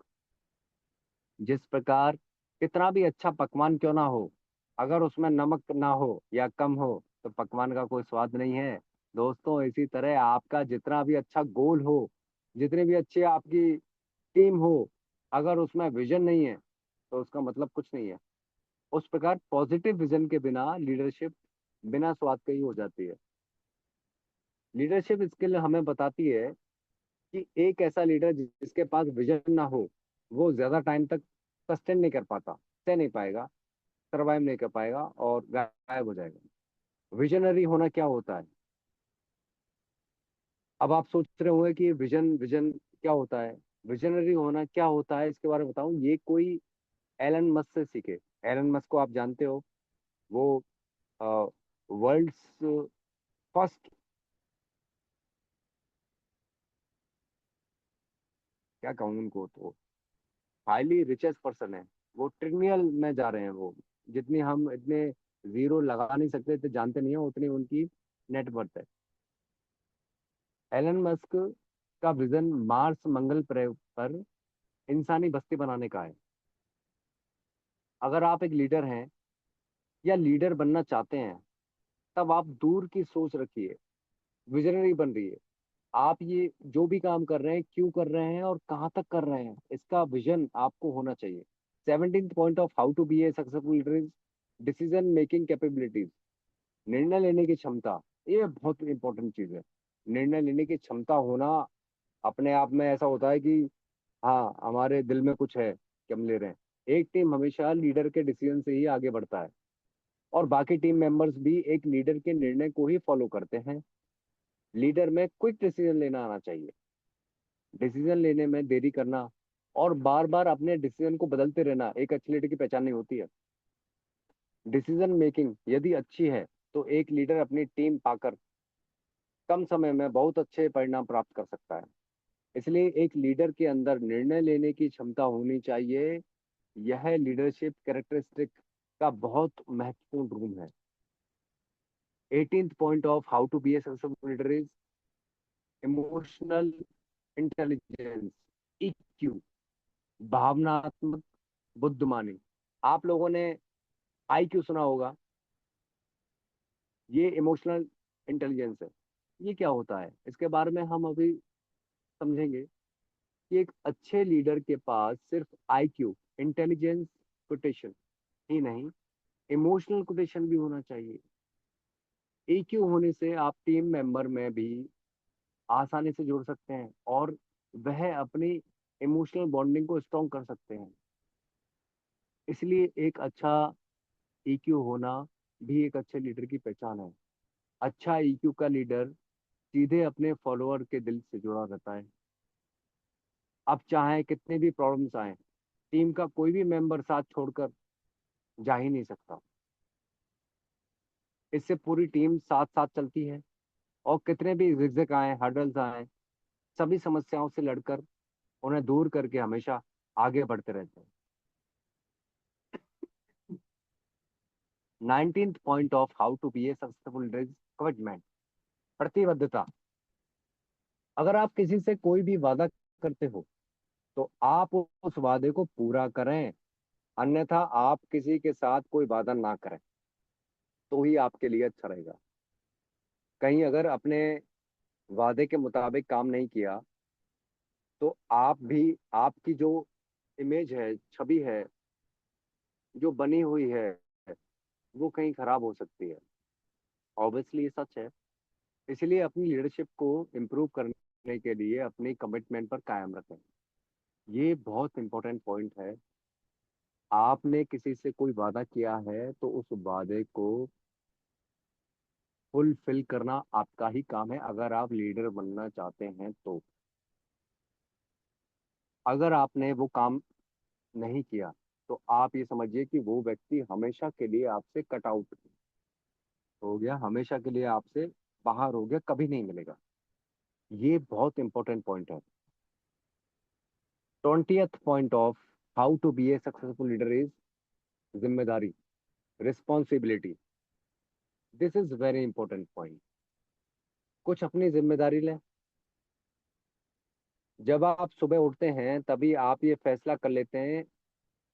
जिस प्रकार कितना भी अच्छा पकवान क्यों ना हो, अगर उसमें नमक ना हो या कम हो तो पकवान का कोई स्वाद नहीं है। दोस्तों, इसी तरह आपका जितना भी अच्छा गोल हो, जितनी भी अच्छी आपकी टीम हो, अगर उसमें विजन नहीं है तो उसका मतलब कुछ नहीं है। उस प्रकार पॉजिटिव विजन के बिना लीडरशिप बिना स्वाद के ही हो जाती है। लीडरशिप स्किल हमें बताती है कि एक ऐसा लीडर जिसके पास विजन ना हो, वो ज्यादा टाइम तक सस्टेन नहीं कर पाता, सह नहीं पाएगा, सरवाइव नहीं कर पाएगा और गायब हो जाएगा। विजनरी होना क्या होता है? अब आप सोच रहे होंगे कि विजन विजन क्या होता है, विजनरी होना क्या होता है, इसके बारे में बताऊं। ये कोई एलन मस्क से सीखे। एलन मस्क को आप जानते हो, वो वर्ल्ड्स फर्स्ट, क्या कहूँ उनको, तो हाईली रिचेस्ट पर्सन है। वो ट्रिलियन में जा रहे हैं वो। जितनी हम इतने जीरो लगा नहीं सकते, इतने जानते नहीं है उतनी उनकी नेटवर्थ है। एलन मस्क का विजन मार्स मंगल पर इंसानी बस्ती बनाने का है। अगर आप एक लीडर हैं या लीडर बनना चाहते हैं, तब आप दूर की सोच रखिए, विजनरी बन रही है। आप ये जो भी काम कर रहे हैं, क्यों कर रहे हैं और कहाँ तक कर रहे हैं, इसका विजन आपको होना चाहिए। 17th point of how to be a successful leader is decision making capabilities. निर्णय लेने की क्षमता, ये बहुत इंपॉर्टेंट चीज है। निर्णय लेने की क्षमता होना अपने आप में ऐसा होता है कि हाँ, हमारे दिल में कुछ है कि हम ले रहे हैं। एक टीम हमेशा लीडर के डिसीजन से ही आगे बढ़ता है, और बाकी टीम मेंबर्स भी एक लीडर के निर्णय को ही फॉलो करते हैं। लीडर में क्विक डिसीजन लेना आना चाहिए। डिसीजन लेने में देरी करना और बार बार अपने डिसीजन को बदलते रहना एक अच्छी लीडर की पहचान नहीं होती है। डिसीजन मेकिंग यदि अच्छी है तो एक लीडर अपनी टीम पाकर कम समय में बहुत अच्छे परिणाम प्राप्त कर सकता है। इसलिए एक लीडर के अंदर निर्णय लेने की क्षमता होनी चाहिए। यह लीडरशिप कैरेक्टरिस्टिक का बहुत महत्वपूर्ण गुण है। 18th point of how to be a successful leader is emotional intelligence, EQ, भावनात्मक बुद्धिमानी। आप लोगों ने IQ सुना होगा, ये इमोशनल इंटेलिजेंस है। ये क्या होता है, इसके बारे में हम अभी समझेंगे कि एक अच्छे लीडर के पास सिर्फ IQ, इंटेलिजेंस कोटेशन ही नहीं, इमोशनल कोटेशन भी होना चाहिए। EQ होने से आप टीम मेंबर में भी आसानी से जुड़ सकते हैं और वह अपनी इमोशनल बॉन्डिंग को स्ट्रॉन्ग कर सकते हैं। इसलिए एक अच्छा EQ होना भी एक अच्छे लीडर की पहचान है। अच्छा EQ का लीडर सीधे अपने फॉलोअर के दिल से जुड़ा रहता है। अब चाहे कितने भी प्रॉब्लम्स आए, टीम का कोई भी मेंबर साथ छोड़कर जा ही नहीं सकता। इससे पूरी टीम साथ साथ चलती है, और कितने भी zigzag आए, हर्डल्स आए, सभी समस्याओं से लड़कर उन्हें दूर करके हमेशा आगे बढ़ते रहते हैं। 19th point of how to be a successful leader is commitment, प्रतिबद्धता। अगर आप किसी से कोई भी वादा करते हो तो आप उस वादे को पूरा करें, अन्यथा आप किसी के साथ कोई वादा ना करें तो ही आपके लिए अच्छा रहेगा। कहीं अगर अपने वादे के मुताबिक काम नहीं किया तो आप भी, आपकी जो इमेज है, छवि है जो बनी हुई है, वो कहीं खराब हो सकती है। ऑब्वियसली ये सच है। इसलिए अपनी लीडरशिप को इम्प्रूव करने के लिए अपनी कमिटमेंट पर कायम रखें। ये बहुत इंपॉर्टेंट पॉइंट है। आपने किसी से कोई वादा किया है तो उस वादे को फुलफिल करना आपका ही काम है, अगर आप लीडर बनना चाहते हैं तो। अगर आपने वो काम नहीं किया तो आप ये समझिए कि वो व्यक्ति हमेशा के लिए आपसे कट आउट हो गया, हमेशा के लिए आपसे बाहर हो गया, कभी नहीं मिलेगा। ये बहुत इंपॉर्टेंट पॉइंट है। 20th point of how to be a successful leader is जिम्मेदारी, responsibility. This is very important point. कुछ अपनी जिम्मेदारी लें। जब आप सुबह उठते हैं तभी आप ये फैसला कर लेते हैं,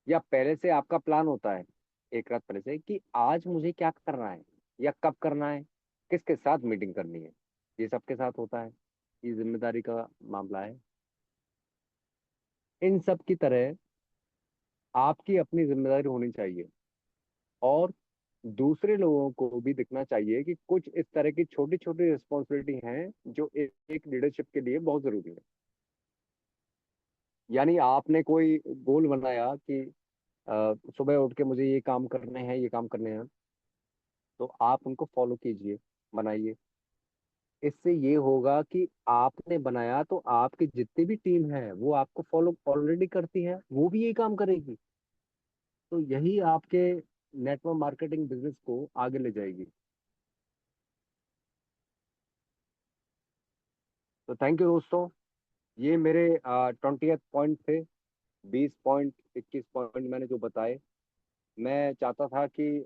या पहले से आपका प्लान होता है एक रात पहले से कि आज मुझे क्या करना है या कब करना है, किसके साथ मीटिंग करनी है। ये सबके साथ होता है, ये जिम्मेदारी का मामला है। इन सब की तरह आपकी अपनी जिम्मेदारी होनी चाहिए, और दूसरे लोगों को भी दिखना चाहिए कि कुछ इस तरह की छोटी छोटी रिस्पॉन्सिबिलिटी हैं जो एक लीडरशिप के लिए बहुत जरूरी है। यानी आपने कोई गोल बनाया कि सुबह उठ के मुझे ये काम करने हैं, ये काम करने हैं, तो आप उनको फॉलो कीजिए, बनाइए। इससे ये होगा कि आपने बनाया तो आपकी जितनी भी टीम है वो आपको फॉलो ऑलरेडी करती है, वो भी यही काम करेगी। तो यही आपके नेटवर्क मार्केटिंग बिजनेस को आगे ले जाएगी। तो थैंक यू दोस्तों, ये मेरे 20th पॉइंट थे। 20 पॉइंट, 21 पॉइंट मैंने जो बताए। मैं चाहता था कि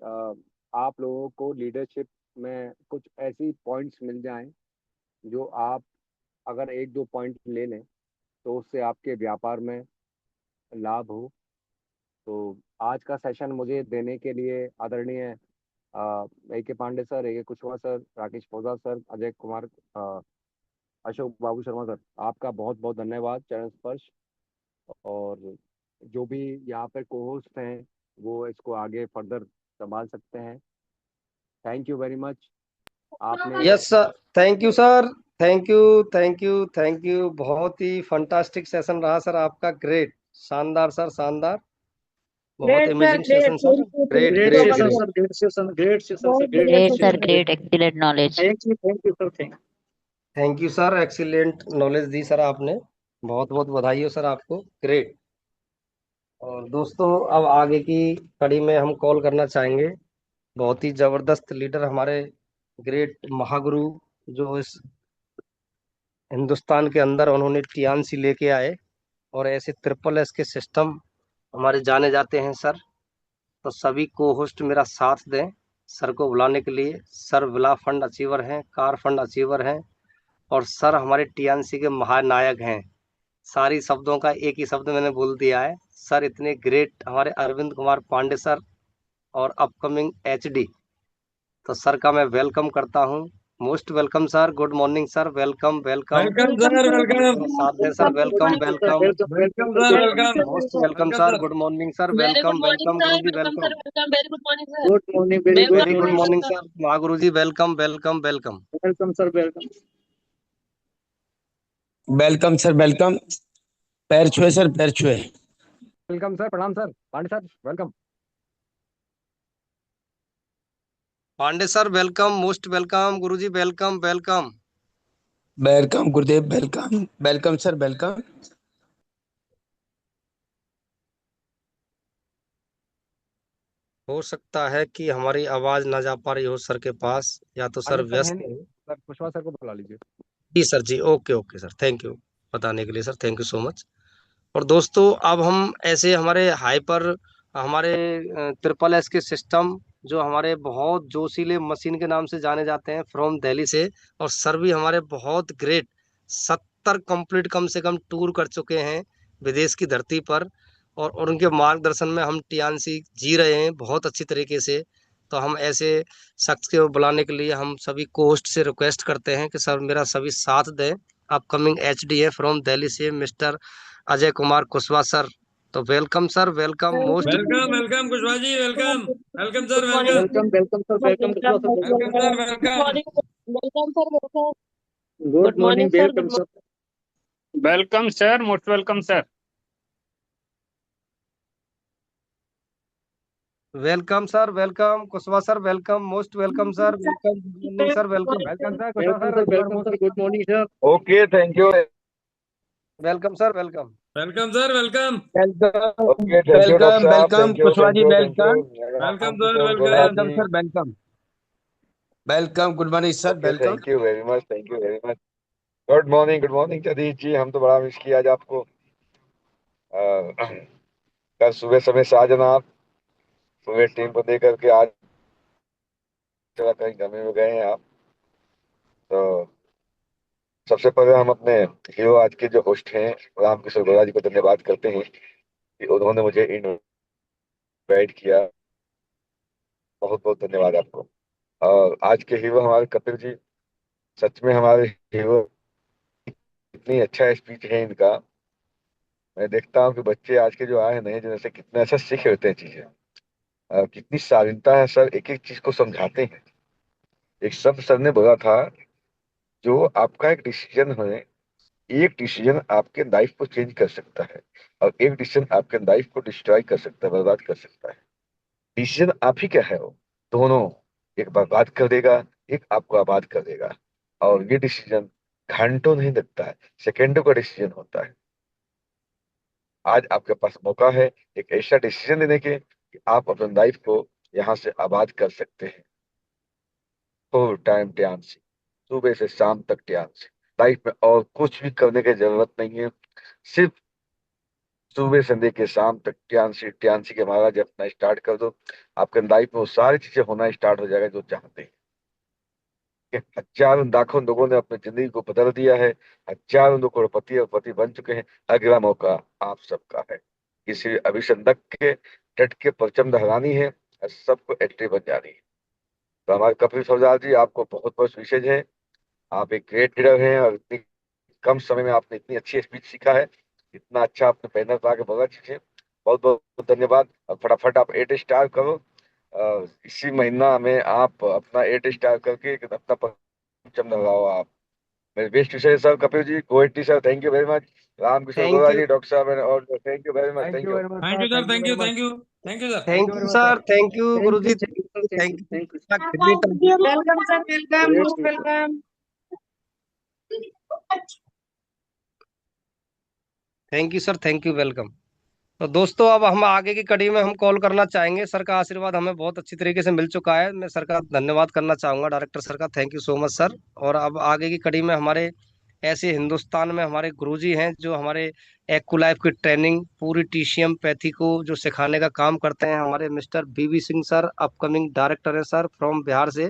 आप लोगों को लीडरशिप में कुछ ऐसी पॉइंट्स मिल जाएं जो आप अगर एक दो पॉइंट ले लें तो उससे आपके व्यापार में लाभ हो। तो आज का सेशन मुझे देने के लिए आदरणीय ए के पांडे सर, ए के कुशवाहा सर, राकेश ओझा सर, अजय कुमार, अ, अशोक बाबू शर्मा सर, आपका बहुत बहुत धन्यवाद चरण स्पर्श। और जो भी यहाँ पर को होस्ट हैं वो इसको आगे फर्दर संभाल सकते हैं। Thank you very much. आपने yes sir, thank you sir. Thank you, thank you, thank you. बहुत ही फंटास्टिक सेशन रहा सर आपका। ग्रेट, शानदार सर, शानदार। बहुत great sir, amazing great. Session sir. Great, great great, session great. Sir, great session, great session sir, बहुत great great session, sir, great. Great, excellent knowledge. Thank you sir, thank. Thank you sir, excellent knowledge दी sir आपने। बहुत बहुत बधाई हो sir आपको। Great. और दोस्तों, अब आगे की कड़ी में हम कॉल करना चाहेंगे बहुत ही जबरदस्त लीडर, हमारे ग्रेट महागुरु, जो इस हिंदुस्तान के अंदर उन्होंने टियान्सी लेके आए। और ऐसे ट्रिपल एस के सिस्टम हमारे जाने जाते हैं सर। तो सभी को होस्ट मेरा साथ दें सर को बुलाने के लिए। सर विला फंड अचीवर हैं, कार फंड अचीवर हैं, और सर हमारे टीएनसी के महानायक हैं। सारी शब्दों का एक ही शब्द मैंने बोल दिया है सर। इतने ग्रेट हमारे अरविंद कुमार पांडे सर, और अपकमिंग एचडी। तो सर का मैं वेलकम करता हूँ। Most welcome sir, good morning sir, welcome welcome. Welcome welcome sir, sir, welcome. साथ दें sir, welcome welcome. Welcome, welcome sir, welcome. Most welcome sir, good morning sir, very good welcome morning welcome sir, guru ji, welcome welcome. Sir, welcome, very good morning sir. Good morning, very good very good morning morning sir. Sir, mahaguru ji, welcome welcome welcome. Welcome sir, welcome. Welcome sir, welcome. पैर छुए sir, पैर छुए। Welcome sir, प्रणाम sir, Pandey sir welcome. Pandey sir welcome, most welcome guru ji, welcome welcome. Welcome gurudev, welcome welcome sir, welcome. हो सकता है कि हमारी आवाज ना जा पा रही हो सर के पास, या तो सर पांडे सर है व्यस्त। नहीं सर, कुशवाहा सर को बुला लीजिए। जी सर, जी, okay okay sir, thank you बताने के लिए sir, thank you so much. और दोस्तों, अब हम ऐसे हमारे हाइपर, हमारे ट्रिपल एस के सिस्टम, जो हमारे बहुत जोशीले मशीन के नाम से जाने जाते हैं, फ्रॉम दिल्ली से। और सर भी हमारे बहुत ग्रेट, 70 कंप्लीट कम से कम टूर कर चुके हैं विदेश की धरती पर। और उनके मार्गदर्शन में हम टियानसी जी रहे हैं बहुत अच्छी तरीके से। तो हम ऐसे शख्स के बुलाने के लिए हम सभी को होस्ट से रिक्वेस्ट करते हैं कि सर मेरा सभी साथ दें। अपकमिंग एचडी है फ्रॉम दिल्ली से, मिस्टर अजय कुमार कुशवाहा सर। तो welcome sir, welcome, most. Welcome, welcome Kushwaha ji, welcome. Welcome good sir, morning, welcome. Welcome sir, welcome Kushwaha sir, welcome welcome sir, good welcome. Morning, welcome sir, welcome. Good good morning morning, sir, welcome good sir. Welcome sir, most welcome sir. Welcome sir, welcome Kushwaha sir, welcome, most welcome sir, welcome, good morning sir, welcome. Welcome sir, Kushwaha welcome sir, sir, you are welcome most sir, good morning sir. Okay, thank you. Welcome sir, welcome. Welcome sir, welcome. Welcome okay, thank you doctor welcome साहब। Welcome, thank you, Kushwaha thank ji you, thank you. Welcome. Welcome thank you sir, so much गोरा welcome. Welcome जी। Sir, welcome welcome. Good morning sir, okay, welcome. Thank you very much, thank you very much. Good morning जदीश जी। हम तो बड़ा miss किया आज आपको। कल सुबह समय से आ जाना आप। सुबह टीम को दे करके आज चला कहीं गमे में गए हैं आप। तो सबसे पहले हम अपने हीरो आज के जो होस्ट हैं रामकिशोर गोरा जी को धन्यवाद करते हैं कि उन्होंने मुझे इनवाइट किया। बहुत बहुत धन्यवाद आपको। और आज के हीरो हमारे कपिल जी, सच में हमारे हीरो। इतनी अच्छा स्पीच है इनका। मैं देखता हूँ कि बच्चे आज के जो आए हैं नए जनरेशन कितने अच्छा सीख लेते हैं चीजें। कितनी शालीनता है सर, एक एक चीज को समझाते हैं। एक शब्द सर ने बोला था, जो आपका एक डिसीजन है, एक डिसीजन आपके लाइफ को चेंज कर सकता है, और एक डिसीजन आपके लाइफ को डिस्ट्रॉय कर सकता है, बर्बाद कर सकता है। डिसीजन आप ही क्या है वो, दोनों। एक बर्बाद कर देगा, एक आपको आबाद कर देगा। और ये डिसीजन घंटों नहीं लगता है, सेकेंडों का डिसीजन होता है। आज आपके पास मौका है एक ऐसा डिसीजन लेने के कि आप अपने लाइफ को यहाँ से आबाद कर सकते हैं। फुल टाइम ध्यान से, सुबह से शाम तक ध्यान से। लाइफ में और कुछ भी करने की जरूरत नहीं है। सिर्फ सुबह से लेके शाम तक ध्यान से के महाराज अपना स्टार्ट कर दो। आपके लाइफ में वो सारी चीजें होना स्टार्ट हो जाएगा जो चाहते हैं। कि हजारों लाखों लोगों ने अपनी जिंदगी को बदल दिया है। हजारों लोग करोड़पति और पति बन चुके हैं। अगला मौका आप सबका है। किसी अभिसंधक के डट के परचम लहरानी है और सबको एंट्री बन जानी है। तो हमारे कपिल सरदार जी, आपको बहुत बहुत विशेष है। आप एक ग्रेट लीडर हैं और इतनी कम समय में आपने इतनी अच्छी स्पीच सीखा है, इतना अच्छा आपने पैनल पर आके बोला। चीजें बहुत बहुत धन्यवाद। और फटाफट आप 8 स्टार करो। इसी महीना में आप अपना 8 स्टार करके अपना परचम लगाओ आप। मेरे बेस्ट विशेष सर कपिल जी, गोएटी sir, thank you very much. Ramkishore thank गोरा यू। जी, डॉक्टर साहब and all, thank you very much, thank thank you you. Very much thank sir, you sir, thank you thank you, very much, thank you, thank you sir. Thank thank you you very much sir. Sir, thank you guru ji, Thank you, sir. Thank Thank you, you. thank you. Great. Welcome, sir. Welcome. Great Most teacher. welcome. Thank you sir, thank you, welcome. तो दोस्तों अब हम आगे की कड़ी में हम call करना चाहेंगे। सर का आशीर्वाद हमें बहुत अच्छी तरीके से मिल चुका है। मैं सर का धन्यवाद करना चाहूंगा, डायरेक्टर सर का। Thank you so much sir. और अब आगे की कड़ी में हमारे ऐसे हिंदुस्तान में हमारे गुरुजी हैं जो हमारे एक्को लाइफ की ट्रेनिंग पूरी टीसीएम पैथी को जो सिखाने का काम करते हैं, हमारे mister B V Singh sir, upcoming director है सर फ्रॉम बिहार से।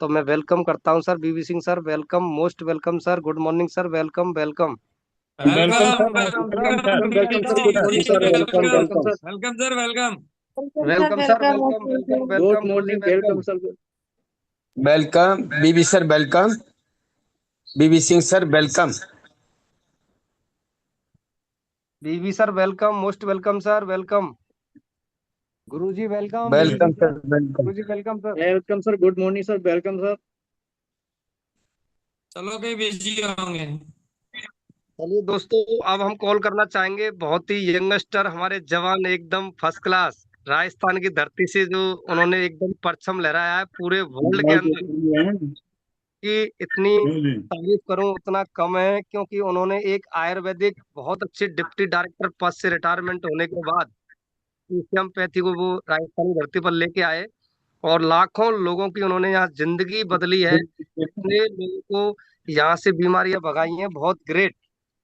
तो मैं वेलकम करता हूं sir B V Singh sir. Welcome, most welcome sir. Good morning sir. Welcome welcome. Welcome, welcome welcome, sir, sir. Welcome Welcome, sir, sir. Welcome Welcome, sir, welcome welcome, welcome. sir. Welcome, sir. Welcome. Welcome sir, welcome welcome Good welcome guruji, morning. Welcome. Welcome, sir. Welcome B B sir, welcome बीबी Singh sir, welcome. बीवी sir welcome, most welcome sir. Welcome. Guruji welcome, बीबी welcome Singh sir. Sir, welcome. Guruji welcome sir. Welcome, sir. Good morning, sir. Welcome, sir. चलो कहीं busy होंगे। चलिए दोस्तों, अब हम call करना चाहेंगे बहुत ही यंगस्टर, हमारे जवान, एकदम फर्स्ट क्लास, राजस्थान की धरती से जो उन्होंने एकदम परचम लहराया है पूरे वर्ल्ड के अंदर। कि इतनी तारीफ करूं उतना कम है, क्योंकि उन्होंने एक आयुर्वेदिक बहुत अच्छे डिप्टी डायरेक्टर पद से रिटायरमेंट होने के बाद होम्योपैथी को वो राजस्थान की धरती पर लेके आए और लाखों लोगों की उन्होंने यहाँ जिंदगी बदली है। इतने लोगों को यहाँ से बीमारियां भगाई हैं, बहुत ग्रेट।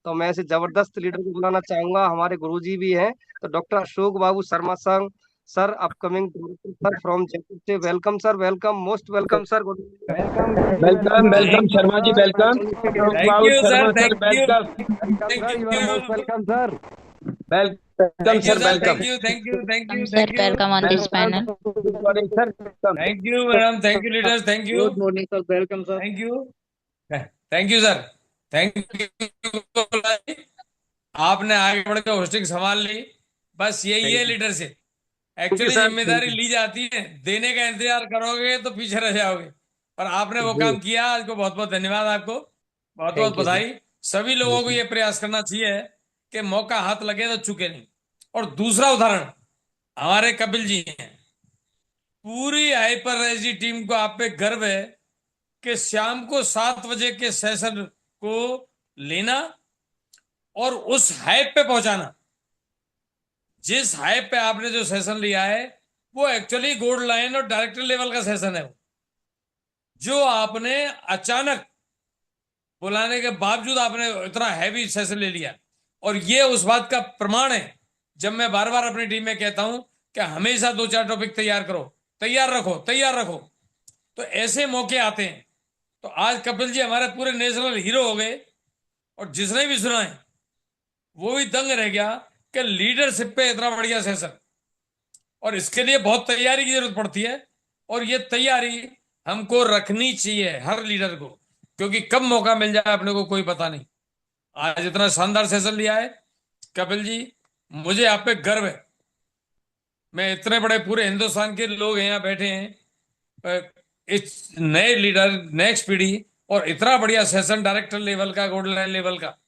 तो मैं ऐसे जबरदस्त लीडर को बुलाना चाहूंगा। हमारे गुरुजी भी हैं, तो doctor Ashok Babu Sharma Sangh sir, upcoming director sir from Jaipur से। Welcome sir, welcome, most welcome sir. Good welcome guruji, welcome welcome welcome Thank, welcome Sharma ji, sir, welcome welcome Ashok thank Babu you, sir. Sharma sir, Thank you. Welcome. Welcome Thank sir, you are most you. Welcome sir. Welcome Thank you, sir, sir. Welcome. Thank you. Thank you. Thank you. sir, Thank you. welcome on this welcome, panel. Good morning sir, welcome. Thank you, madam. Thank you, leaders. Thank you. Good morning, sir. Welcome, sir. Thank you. Thank you, sir. Thank you. आपने आगे बढ़ के hosting संभाल ली। बस यही है leadership. Thank you actually sir, thank जिम्मेदारी you. ली जाती है, देने का इंतजार करोगे तो पीछे रह जाओगे। और आपने वो जी, काम किया, आज को बहुत बहुत धन्यवाद आपको। बहुत बहुत थैंक यू जी। बधाई। सभी लोगों को ये प्रयास करना चाहिए कि मौका हाथ लगे तो चुके नहीं। और दूसरा उदाहरण हमारे कपिल जी हैं। पूरी हाइपर एजी टीम को आप पे गर्व है कि शाम को 7 बजे के सेशन को लेना और उस हाइप पे पहुंचाना। जिस हाइप पे आपने जो सेशन लिया है वो एक्चुअली गोल्ड लाइन और डायरेक्टर लेवल का सेशन है। जो आपने अचानक बुलाने के बावजूद आपने इतना हैवी सेशन ले लिया, और ये उस बात का प्रमाण है जब मैं बार बार अपनी टीम में कहता हूं कि हमेशा 2-4 टॉपिक तैयार करो, तैयार रखो, तैयार रखो। तो ऐसे मौके आते हैं। तो आज कपिल जी हमारे पूरे नेशनल हीरो हो गए, और जिसने भी सुना है वो भी दंग रह गया कि लीडरशिप पे इतना बढ़िया सेशन। और इसके लिए बहुत तैयारी की जरूरत पड़ती है, और ये तैयारी हमको रखनी चाहिए हर लीडर को, क्योंकि कब मौका मिल जाए अपने को कोई पता नहीं। आज इतना शानदार सेशन लिया है कपिल जी, मुझे आप पे गर्व है। मैं इतने बड़े पूरे हिंदुस्तान के लोग यहाँ बैठे हैं, इस नए लीडर, नेक्स्ट पीढ़ी, और इतना बढ़िया सेशन डायरेक्टर लेवल का, गोल्ड लाइन लेवल का।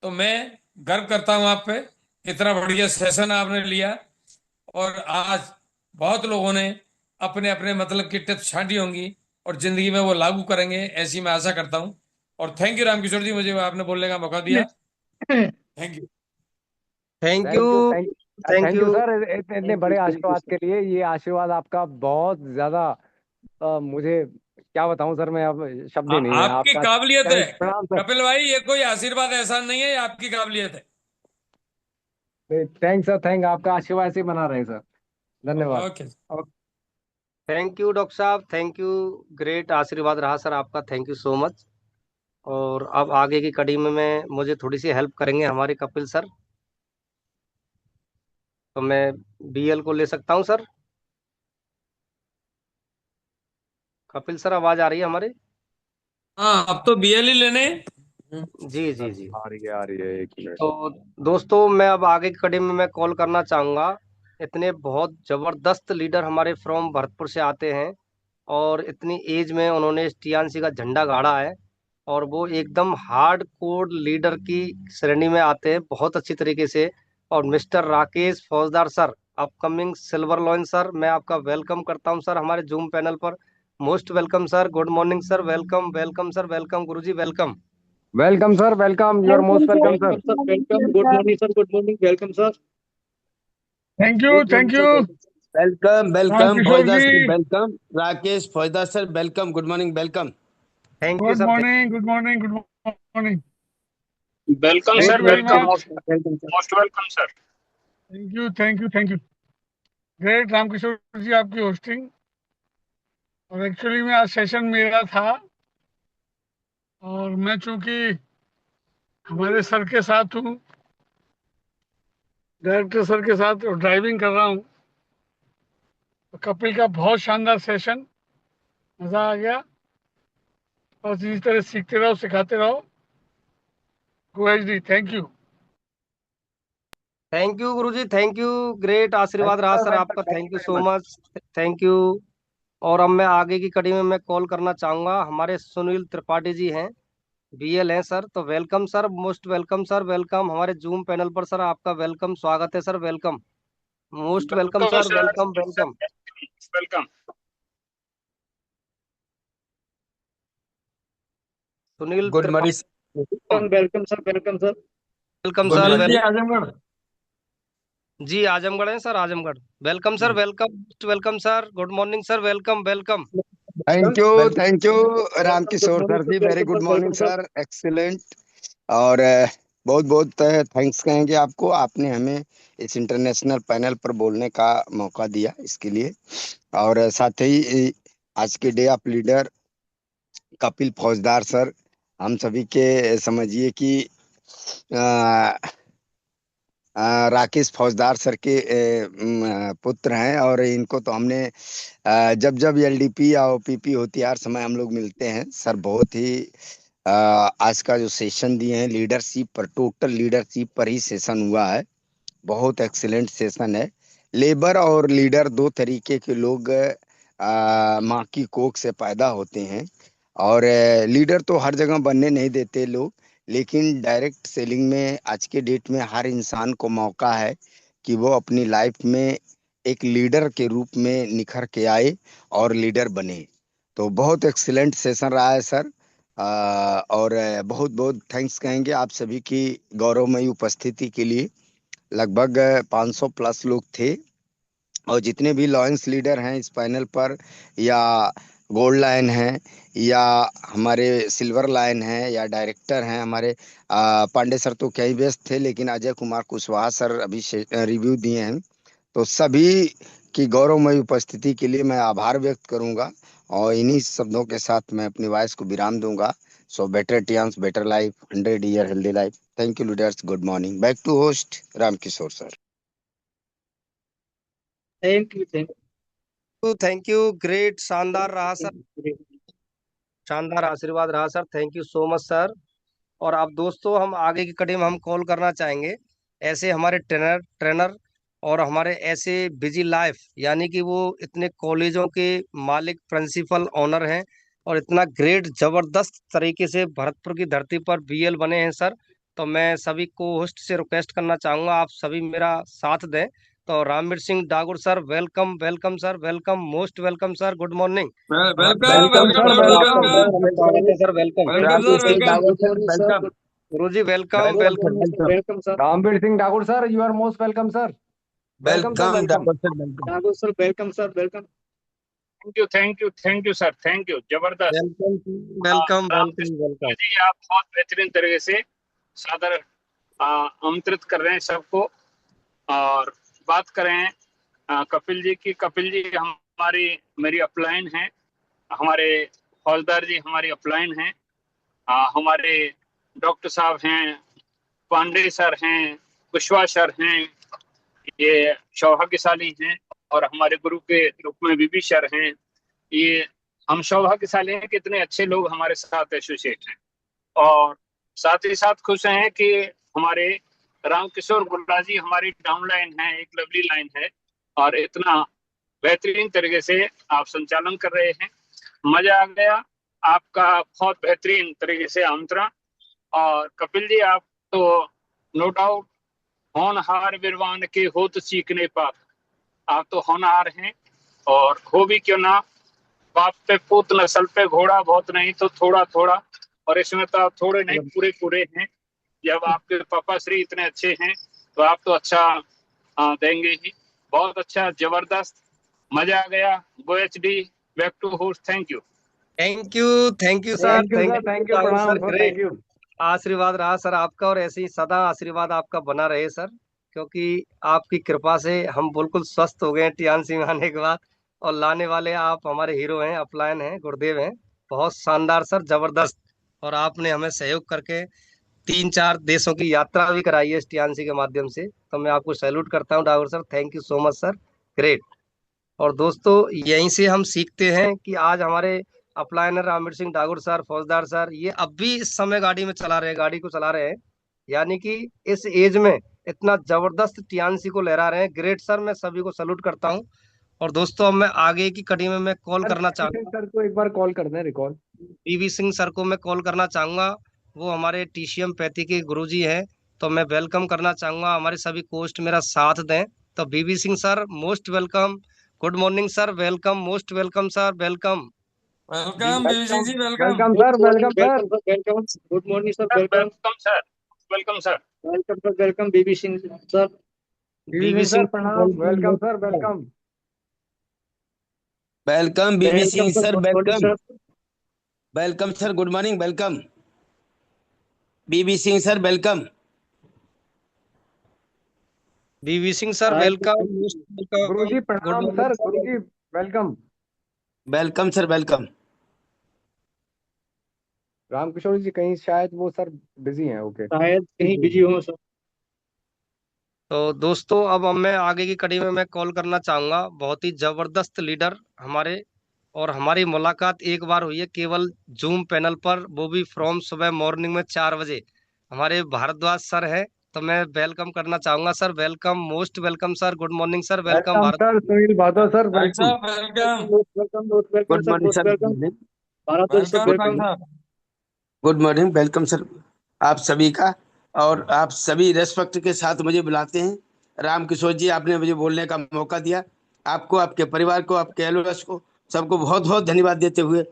तो मैं गर्व करता हूं आप पे, इतना बढ़िया सेशन आपने लिया। और आज बहुत लोगों ने अपने अपने मतलब की टिप्स छांटी होंगी और जिंदगी में वो लागू करेंगे, ऐसी मैं आशा करता हूं। और थैंक यू रामकिशोर जी, मुझे आपने बोलने का मौका दिया। Thank you. Thank you, thank you, thank thank thank you you. Sir, इतने बड़े थैंक यू आशीर्वाद सर। के लिए। ये आशीर्वाद आपका बहुत ज्यादा, मुझे क्या बताऊं सर, मैं अब शब्द ही नहीं है आपकी आपका। काबिलियत है प्रणाम सर। कपिल भाई, ये कोई आशीर्वाद एहसान नहीं है, ये आपकी काबिलियत है। थैंक सर, थैंक, आपका आशीर्वाद ऐसे ही बना रहे सर। धन्यवाद। ओके। थैंक यू डॉक्टर साहब, थैंक यू। ग्रेट आशीर्वाद रहा सर आपका, थैंक यू सो मच। और अब आगे की कड़ी में मुझे थोड़ी सी हेल्प करेंगे हमारे कपिल सर। तो मैं बीएल को ले सकता हूँ सर। कपिल सर आवाज आ रही है हमारी? हाँ, अब तो बीएल ही लेने। जी जी जी। आ रही है, एक मिनट। तो दोस्तों मैं अब आगे की कड़ी में मैं कॉल करना चाहूंगा। इतने बहुत जबरदस्त लीडर हमारे फ्रॉम भरतपुर से आते हैं, और इतनी एज में उन्होंने टीएनसी का झंडा गाड़ा है, और वो एकदम हार्ड कोर लीडर की श्रेणी में आते हैं बहुत अच्छी तरीके से। और mister Rakesh Faujdar sir, upcoming silver lion sir, मैं आपका वेलकम करता हूं सर हमारे जूम पैनल पर। Most welcome sir, good morning sir, welcome welcome sir, welcome guruji, welcome. Welcome sir, welcome, you are most welcome sir. Welcome, sir. Welcome. Good morning, sir. Good morning. Welcome, sir. Thank you, Good morning, thank sir. You welcome welcome Ramkishor Faujdar ji. Sir welcome, Rakesh Faujdar sir welcome, good morning welcome. Thank you good sir. Morning, good morning, good morning. Welcome, thank sir. You very Welcome. Much. Welcome, sir. Most welcome, sir. Thank you, thank you, thank you. Great Ramkishor ji, आपकी hosting. और actually में आज session मेरा था, और मैं चूंकि हमारे सर के साथ हूँ, डायरेक्टर सर के साथ, और ड्राइविंग कर रहा हूँ, तो कपिल का बहुत शानदार सेशन, मजा आ गया। बस इसी तरह सीखते रहो, सिखाते रहो। Go HD. Thank you. Thank you गुरुजी, थैंक यू। ग्रेट आशीर्वाद रहा सर आपका, thank you so much, thank you. और अब मैं आगे की कड़ी में मैं कॉल करना चाहूंगा, हमारे सुनील त्रिपाठी जी हैं, बीएल हैं सर। तो welcome sir, most welcome sir, welcome हमारे जूम पैनल पर सर, आपका वेलकम, स्वागत है sir, welcome, most welcome Welcome, sir, sir. Welcome welcome. Welcome. Sunil good Tripathi, morning. Welcome, sir. Welcome, sir. Welcome good sir, morning. Azamgarh. जी आजमगढ़ है sir, Azamgarh. Welcome sir, welcome, most welcome sir, good morning sir, welcome welcome. Thank you Good Ramkishor morning, sir sir. जी, very Welcome, good sir. Morning Welcome, sir. Sir, excellent. और बहुत बहुत thanks कहेंगे आपको, आपने हमें इस इंटरनेशनल पैनल पर बोलने का मौका दिया, इसके लिए। और साथ ही आज के डे ऑफ लीडर कपिल फौजदार सर, हम सभी के समझिए कि राकेश फौजदार सर के पुत्र हैं। और इनको तो हमने जब जब एलडीपी या ओपीपी होती है हर समय हम लोग मिलते हैं सर। बहुत ही आज का जो सेशन दिए हैं लीडरशिप पर, टोटल लीडरशिप पर ही सेशन हुआ है, बहुत एक्सीलेंट सेशन है। लेबर और लीडर दो तरीके के लोग माँ की कोख से पैदा होते हैं। और लीडर तो हर जगह बनने नहीं देते लोग, लेकिन डायरेक्ट सेलिंग में आज के डेट में हर इंसान को मौका है कि वो अपनी लाइफ में एक लीडर के रूप में निखर के आए और लीडर बने। तो बहुत एक्सीलेंट सेशन रहा है सर। और बहुत बहुत थैंक्स कहेंगे आप सभी की गौरवमयी उपस्थिति के लिए। लगभग 500 प्लस लोग थे, और जितने भी लॉयंस लीडर हैं इस पैनल पर, या गोल्ड लाइन हैं, या हमारे सिल्वर लाइन हैं, या डायरेक्टर हैं हमारे, पांडे सर तो कई व्यस्त थे, लेकिन अजय कुमार कुशवाहा सर अभी रिव्यू दिए हैं। तो सभी की गौरवमयी उपस्थिति के लिए मैं आभार व्यक्त करूंगा, और इन्हीं शब्दों के साथ मैं अपनी वॉइस को विराम दूंगा। So better Tiens, better life, 100 year healthy life. Thank you leaders, good morning. Back to host Ramkishor sir. Thank you. Thank thank you, great, शानदार रहा सर, you. शानदार आशीर्वाद रहा sir, thank you so much sir. और अब दोस्तों हम आगे की कड़ी में हम कॉल करना चाहेंगे, ऐसे हमारे ट्रेनर ट्रेनर और हमारे ऐसे बिजी लाइफ, यानी कि वो इतने कॉलेजों के मालिक, प्रिंसिपल, ऑनर हैं, और इतना ग्रेट जबरदस्त तरीके से भरतपुर की धरती पर बीएल बने हैं सर। तो मैं सभी को होस्ट से रिक्वेस्ट करना चाहूंगा, आप सभी मेरा साथ दें। तो Ramveer Singh Dagur sir, welcome welcome sir, welcome, most welcome sir, good morning. Welcome welcome welcome sir, welcome welcome. Welcome. स्वागत है sir, welcome. Welcome Ramveer sir, Singh welcome. Dagur Good sir morning, sir. Welcome. Guruji welcome welcome welcome. Sir, welcome. Welcome, sir. Ramveer Singh Thakur sir, you are most welcome sir. Welcome sir, welcome welcome. Dagur sir, welcome. Dago, sir. Welcome, sir. Welcome. Thank you. Thank you. Thank you, sir. Thank you. जबरदस्त। Welcome welcome welcome Ramkrishna welcome. जी, आप बहुत बेहतरीन तरीके से सादर आमंत्रित कर रहे हैं सबको। और बात करें कपिल जी की, कपिल जी हमारी मेरी अपलाइन है, हमारे हौलदार जी हमारी अपलाइन हैं, हमारे डॉक्टर साहब हैं, पांडे सर हैं, कुशवाहा सर हैं, ये सौभाग्यशाली हैं, और हमारे गुरु के रूप में बीबी सर हैं। ये हम सौभाग्यशाली हैं कि इतने अच्छे लोग हमारे साथ एसोसिएट हैं। और साथ ही साथ खुश हैं कि हमारे रामकिशोर गुप्ता जी हमारी डाउन लाइन है, एक लवली लाइन है, और इतना बेहतरीन तरीके से आप संचालन कर रहे हैं। मजा आ गया, आपका बहुत बेहतरीन तरीके से आमंत्रण। और कपिल जी, आप तो नो डाउट होनहार विद्वान के हो तो सीखने पर, आप तो होनहार हैं। और हो भी क्यों ना, बाप पे पूत नस्ल पे घोड़ा, बहुत नहीं तो थोड़ा थोड़ा, और इसमें तो आप थोड़े नहीं पूरे पूरे हैं। जब आपके पापा श्री इतने अच्छे हैं तो आप तो अच्छा देंगे ही। बहुत अच्छा, जबरदस्त, मजा आ गया। Go HD, back to host. Thank you. Thank you sir, thank you sir, thank you, Rahul प्रणाम sir, sir, great. Thank you. आशीर्वाद रहा सर आपका, और ऐसे ही सदा आशीर्वाद आपका बना रहे सर, क्योंकि आपकी कृपा से हम बिल्कुल स्वस्थ हो गए हैं टीएनसी में आने के बाद। और लाने वाले आप हमारे हीरो हैं, अपलायन हैं, गुरुदेव हैं। बहुत शानदार सर, जबरदस्त। और आपने हमें सहयोग करके 3-4 देशों की यात्रा भी कराई है इस टीएनसी के माध्यम से, तो मैं आपको सैल्यूट करता हूँ Dagar sir. Thank you so much sir, great. और दोस्तों, यहीं से हम सीखते हैं कि आज हमारे अपलाइनर रामवीर सिंह डागुर सर, फौजदार सर, ये अब भी इस समय गाड़ी में चला रहे हैं, गाड़ी को चला रहे हैं। यानी कि इस एज में इतना जबरदस्त टीएनसी को लहरा रहे हैं। ग्रेट सर, मैं सभी को सैल्यूट करता हूँ। और दोस्तों, अब मैं आगे की कड़ी में मैं कॉल सर करना किशन चाहूंगा सर को एक बार कॉल कर दें, रिकॉल। पीवी सिंह सर को, मैं कॉल करना चाहूंगा। वो हमारे टीसीएम पैथी के गुरुजी हैं, तो मैं वेलकम करना चाहूंगा। हमारे सभी कोस्ट मेरा साथ दें। तो BB Singh sir, most welcome. Good morning sir, welcome, most welcome sir, welcome. Welcome BV Singh welcome, जी, welcome. Welcome good sir, morning, welcome sir. Welcome sir, welcome. Good morning sir, welcome. Welcome sir, welcome sir, welcome sir, welcome बीबी Singh sir. PV BB Singh Singh sir, प्रणाम, welcome sir, welcome. Welcome बीबी welcome Singh sir, sir, good morning welcome. Sir. Welcome sir, good morning, welcome. बीबी Singh sir, welcome. बीबी Singh sir, welcome, most welcome. गुरुजी good प्रणाम morning sir, sir. गुरुजी welcome. Welcome sir, welcome. Ramkishor ji कहीं शायद वो sir busy हैं, okay. शायद कहीं busy हो सर। तो दोस्तों, अब मैं आगे की कड़ी में मैं कॉल करना चाहूंगा बहुत ही जबरदस्त लीडर हमारे। और हमारी मुलाकात एक बार हुई है केवल जूम पैनल पर, वो भी फ्रॉम सुबह मॉर्निंग में 4 बजे। हमारे भारद्वाज सर हैं, तो मैं वेलकम करना चाहूंगा sir. Welcome, most welcome sir. Good morning sir, welcome welcome Bharat. Sir, Sunil भादव सर, भाई वेलकम। साहब welcome. Welcome, most welcome good sir, morning most sir, welcome. Bharat देश से वेलकम गुड भाई वेलकम। साहब। Good morning, welcome sir. आप सभी का, और आप सभी रेस्पेक्ट के साथ मुझे बुलाते हैं। राम किशोर जी, आपने मुझे बोलने का मौका दिया। आपको, आपके परिवार को, आपके एलओएस को, सबको बहुत बहुत धन्यवाद देते हुए,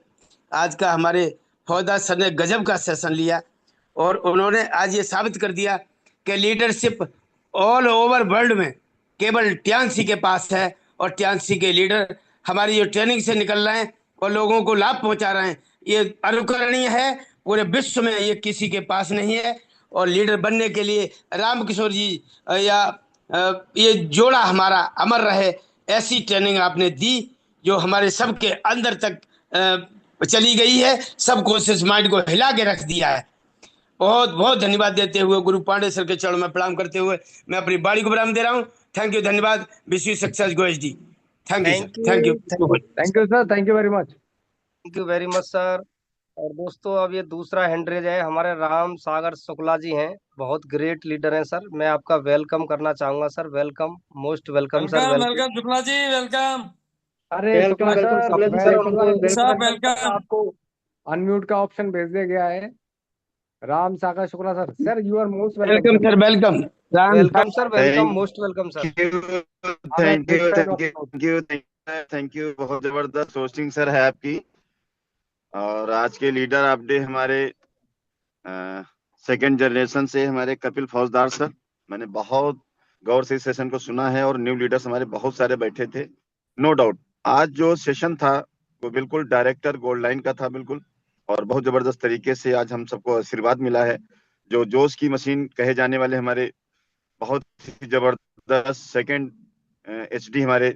आज का हमारे फौजदार सर ने गजब का सेशन लिया, और उन्होंने आज ये साबित कर दिया कि लीडरशिप ऑल ओवर वर्ल्ड में केवल टियांसी के पास है। और टियांसी के लीडर हमारी जो ट्रेनिंग से निकल रहे हैं और लोगों को लाभ पहुंचा रहे हैं, ये अनुकरणीय है। पूरे विश्व में ये किसी के पास नहीं है। और लीडर बनने के लिए राम किशोर जी या ये जोड़ा हमारा अमर रहे। ऐसी ट्रेनिंग आपने दी जो हमारे सबके अंदर तक चली गई है, सबको उस माइंड को हिला के रख दिया है। बहुत बहुत धन्यवाद देते हुए, गुरु पांडे सर के चरणों में प्रणाम करते हुए, मैं अपनी बाड़ी को विराम दे रहा हूँ। थैंक यू, धन्यवाद। Wish you success, go HD. Thank you sir, thank thank you, you. Thank you sir, thank you very much. Thank you very much sir. और दोस्तों, अब ये दूसरा हैंडरेज है, हमारे राम सागर शुक्ला जी हैं, बहुत ग्रेट लीडर हैं सर। मैं आपका वेलकम करना चाहूंगा sir. Welcome, most welcome sir, welcome welcome. Welcome Shukla ji, welcome. अरे welcome, Shukla welcome sir, Shukla ji मैं सर, शुक्ला हमको जी भाई साहब सर, वेलकम। आपको अनम्यूट का ऑप्शन भेज दिया गया है। Ram Sagar Shukla sir, sir you are most welcome welcome sir. Sir, welcome. Ram welcome sir, welcome, thank most welcome sir. You, I am thank big you, fan thank of you, you. Thank you, thank you. बहुत जबरदस्त hosting sir है आपकी। और आज के leader अपडे हमारे second generation से हमारे कपिल फौजदार सर। मैंने बहुत गौर से इस सेशन को सुना है, और न्यू लीडर्स हमारे बहुत सारे बैठे थे। नो डाउट आज जो सेशन था वो बिल्कुल डायरेक्टर गोल्ड लाइन का था, बिल्कुल। और बहुत जबरदस्त तरीके से आज हम सबको आशीर्वाद मिला है। जो जोश की मशीन कहे जाने वाले हमारे बहुत ही जबरदस्त सेकंड एचडी हमारे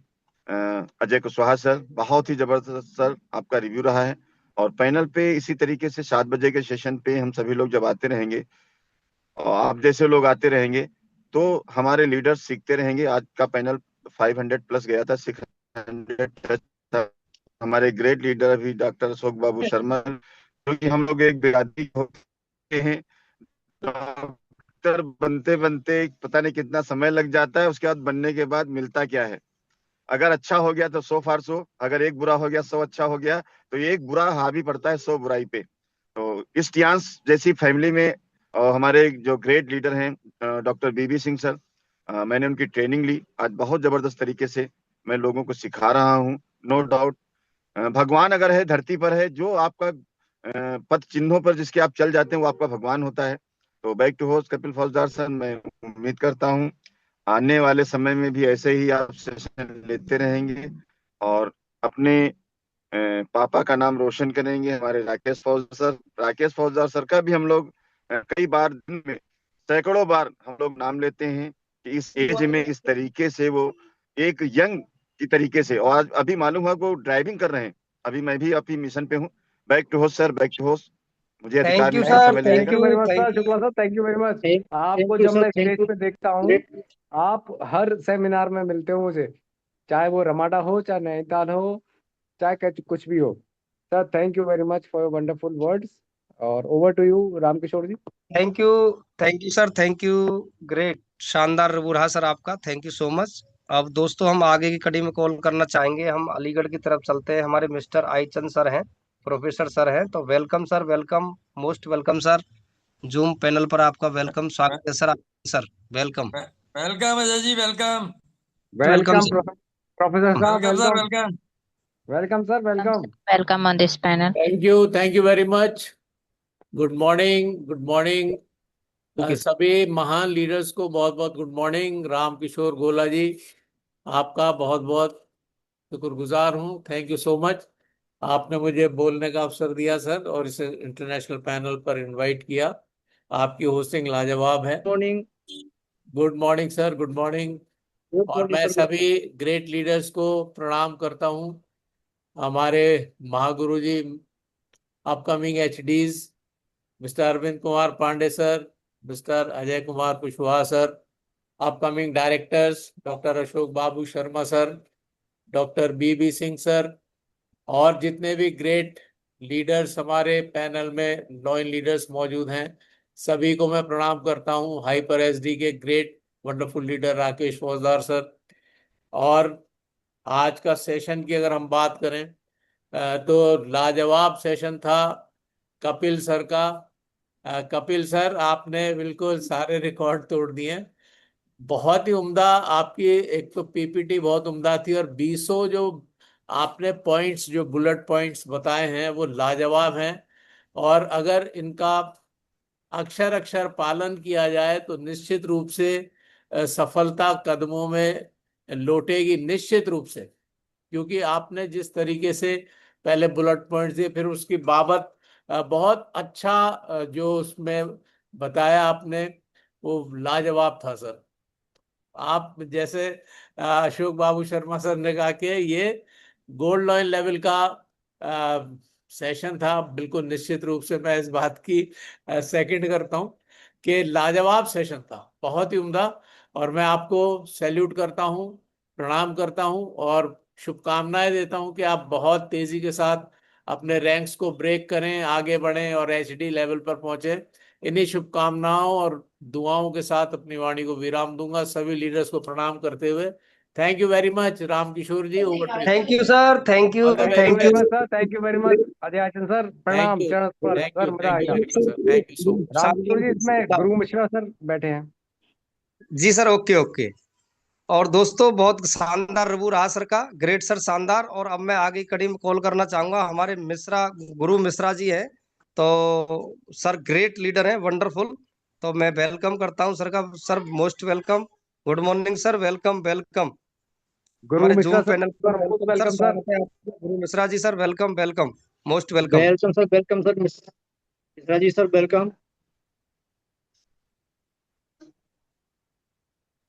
अजय कुशवाहा सर, बहुत ही जबरदस्त सर आपका रिव्यू रहा है। और पैनल पे इसी तरीके से 7 बजे के सेशन पे हम सभी लोग जब आते रहेंगे और आप जैसे लोग आते रहेंगे तो हमारे लीडर्स सीखते रहेंगे। आज का पैनल 500 प्लस गया था, 600 टच था हमारे ग्रेट लीडर अभी डॉक्टर अशोक बाबू शर्मा, क्योंकि हम लोग एक बिरादरी होते हैं, डॉक्टर बनते बनते पता नहीं कितना समय लग जाता है, उसके बाद बनने के बाद मिलता क्या है। अगर अच्छा हो गया तो 100 फॉर 100, अगर एक बुरा हो गया 100 अच्छा हो गया, तो ये एक बुरा हावी पड़ता है 100 बुराई पे। तो इस टियांस जैसी फैमिली में हमारे जो ग्रेट लीडर हैं डॉक्टर बीबी सिंह सर, मैंने उनकी ट्रेनिंग ली आज बहुत जबरदस्त तरीके से, मैं लोगों को सिखा रहा हूँ। नो डाउट भगवान अगर है धरती पर है, जो आपका पथ चिन्हों पर जिसके आप चल जाते हैं वो आपका भगवान होता है। तो बैक टू होस्ट कपिल फौजदार सर, मैं उम्मीद करता हूँ आने वाले समय में भी ऐसे ही आप सेशन लेते रहेंगे और अपने पापा का नाम रोशन करेंगे। हमारे राकेश फौजदार सर का भी हम लोग कई बार दिन में सैकड़ों बार हम लोग नाम लेते हैं कि इस एज में इस तरीके से वो एक यंग की तरीके से, और आज अभी मालूम हुआ वो ड्राइविंग कर रहे हैं। अभी मैं भी अभी मिशन पे हूँ। Back to host sir, back to host, मुझे अधिकार थैंक यू मिला थैंक सर, समय लेने थैंक थैंक का। You you, very much thank sir, Shukla sir, thank you very much. आपको थैंक यू जब सर, मैं थैंक स्टेज यू। पे देखता हूँ, आप हर सेमिनार में मिलते हो मुझे, चाहे वो रमाडा हो, चाहे नैनीताल हो, चाहे कुछ भी हो। Sir thank you very much for your wonderful words. और over to you Ramkishor ji. Thank you, thank you sir, thank you. Great, शानदार रहा सर आपका, थैंक यू सो मच। अब दोस्तों हम आगे की कड़ी में कॉल करना चाहेंगे, हम अलीगढ़ की तरफ चलते हैं। हमारे मिस्टर आई चंद सर हैं, प्रोफेसर सर हैं, तो welcome sir, welcome, most welcome sir. Zoom panel पर आपका वेलकम, स्वागत है sir. Sir welcome. Welcome Ajay ji, welcome. Welcome welcome sir. Professor साहब, welcome sir, welcome. Welcome. Welcome sir, welcome. Welcome on this panel. Thank you very much. Good morning, good morning. Okay सभी महान leaders को बहुत बहुत good morning. Ram Kishore Gola जी, आपका बहुत बहुत शुक्रगुजार हूँ। Thank you so much. आपने मुझे बोलने का अवसर दिया सर, और इसे इंटरनेशनल पैनल पर इनवाइट किया। आपकी होस्टिंग लाजवाब है। Morning. Good morning sir, good morning. Good और मॉर्निंग मैं सर। सभी ग्रेट लीडर्स को प्रणाम करता हूँ। हमारे महागुरु जी, upcoming HDs, mister Arvind Kumar Pandey sir, mister Ajay Kumar Kushwaha sir, upcoming directors doctor Ashok Babu Sharma sir, doctor BB Singh sir, और जितने भी ग्रेट लीडर्स हमारे पैनल में लॉयल लीडर्स मौजूद हैं, सभी को मैं प्रणाम करता हूं। हाइपर एसडी के great wonderful leader Rakesh Faujdar sir. और आज का सेशन की अगर हम बात करें तो लाजवाब सेशन था कपिल सर का। कपिल सर, आपने बिल्कुल सारे रिकॉर्ड तोड़ दिए। बहुत ही उम्दा आपकी, एक तो पीपीटी बहुत उम्दा थी, और 20 जो आपने पॉइंट्स, जो बुलेट पॉइंट्स बताए हैं वो लाजवाब हैं। और अगर इनका अक्षर अक्षर पालन किया जाए तो निश्चित रूप से सफलता कदमों में लौटेगी, निश्चित रूप से। क्योंकि आपने जिस तरीके से पहले बुलेट पॉइंट्स दिए, फिर उसकी बाबत बहुत अच्छा जो उसमें बताया आपने, वो लाजवाब था सर। आप जैसे अशोक बाबू शर्मा सर ने कहा कि ये गोल्ड लॉइन लेवल का सेशन था, बिल्कुल निश्चित रूप से मैं इस बात की सेकंड करता हूं कि लाजवाब सेशन था, बहुत ही उम्दा। और मैं आपको सैल्यूट करता हूं, प्रणाम करता हूं, और शुभकामनाएं देता हूं कि आप बहुत तेजी के साथ अपने रैंक्स को ब्रेक करें, आगे बढ़ें और एचडी लेवल पर पहुंचे। इन्हीं शुभकामनाओं और दुआओं के साथ अपनी वाणी को विराम दूंगा, सभी लीडर्स को प्रणाम करते हुए। Thank you very much Ram Kishor ji, over to thank you sir, thank you, all the thank very you thank very you. Much best. Sir, thank you very much Ajay Achan sir, thank प्रणाम यू, चरण स्पर्श थैंक सर, यू, मजा आ thank you गया। Very much sir, thank you so much. Ramkishor ji, इसमें Guru Mishra sir बैठे हैं। जी सर, ओके ओके। और दोस्तों बहुत शानदार रिव्यू रहा सर का, ग्रेट सर, शानदार। और अब मैं आगे कड़ी में कॉल करना चाहूंगा, हमारे मिश्रा, गुरु मिश्रा जी हैं, तो सर ग्रेट लीडर हैं, वंडरफुल। तो मैं वेलकम करता हूं सर का। Sir most welcome, good morning sir, welcome welcome. Guru हमारे मिश्रा जूम सर, पैनल पर most welcome sir, welcome sir. स्वागत है आपका। Guru Mishra ji sir, welcome welcome, most welcome. Welcome sir, welcome sir, Mishra ji sir, welcome.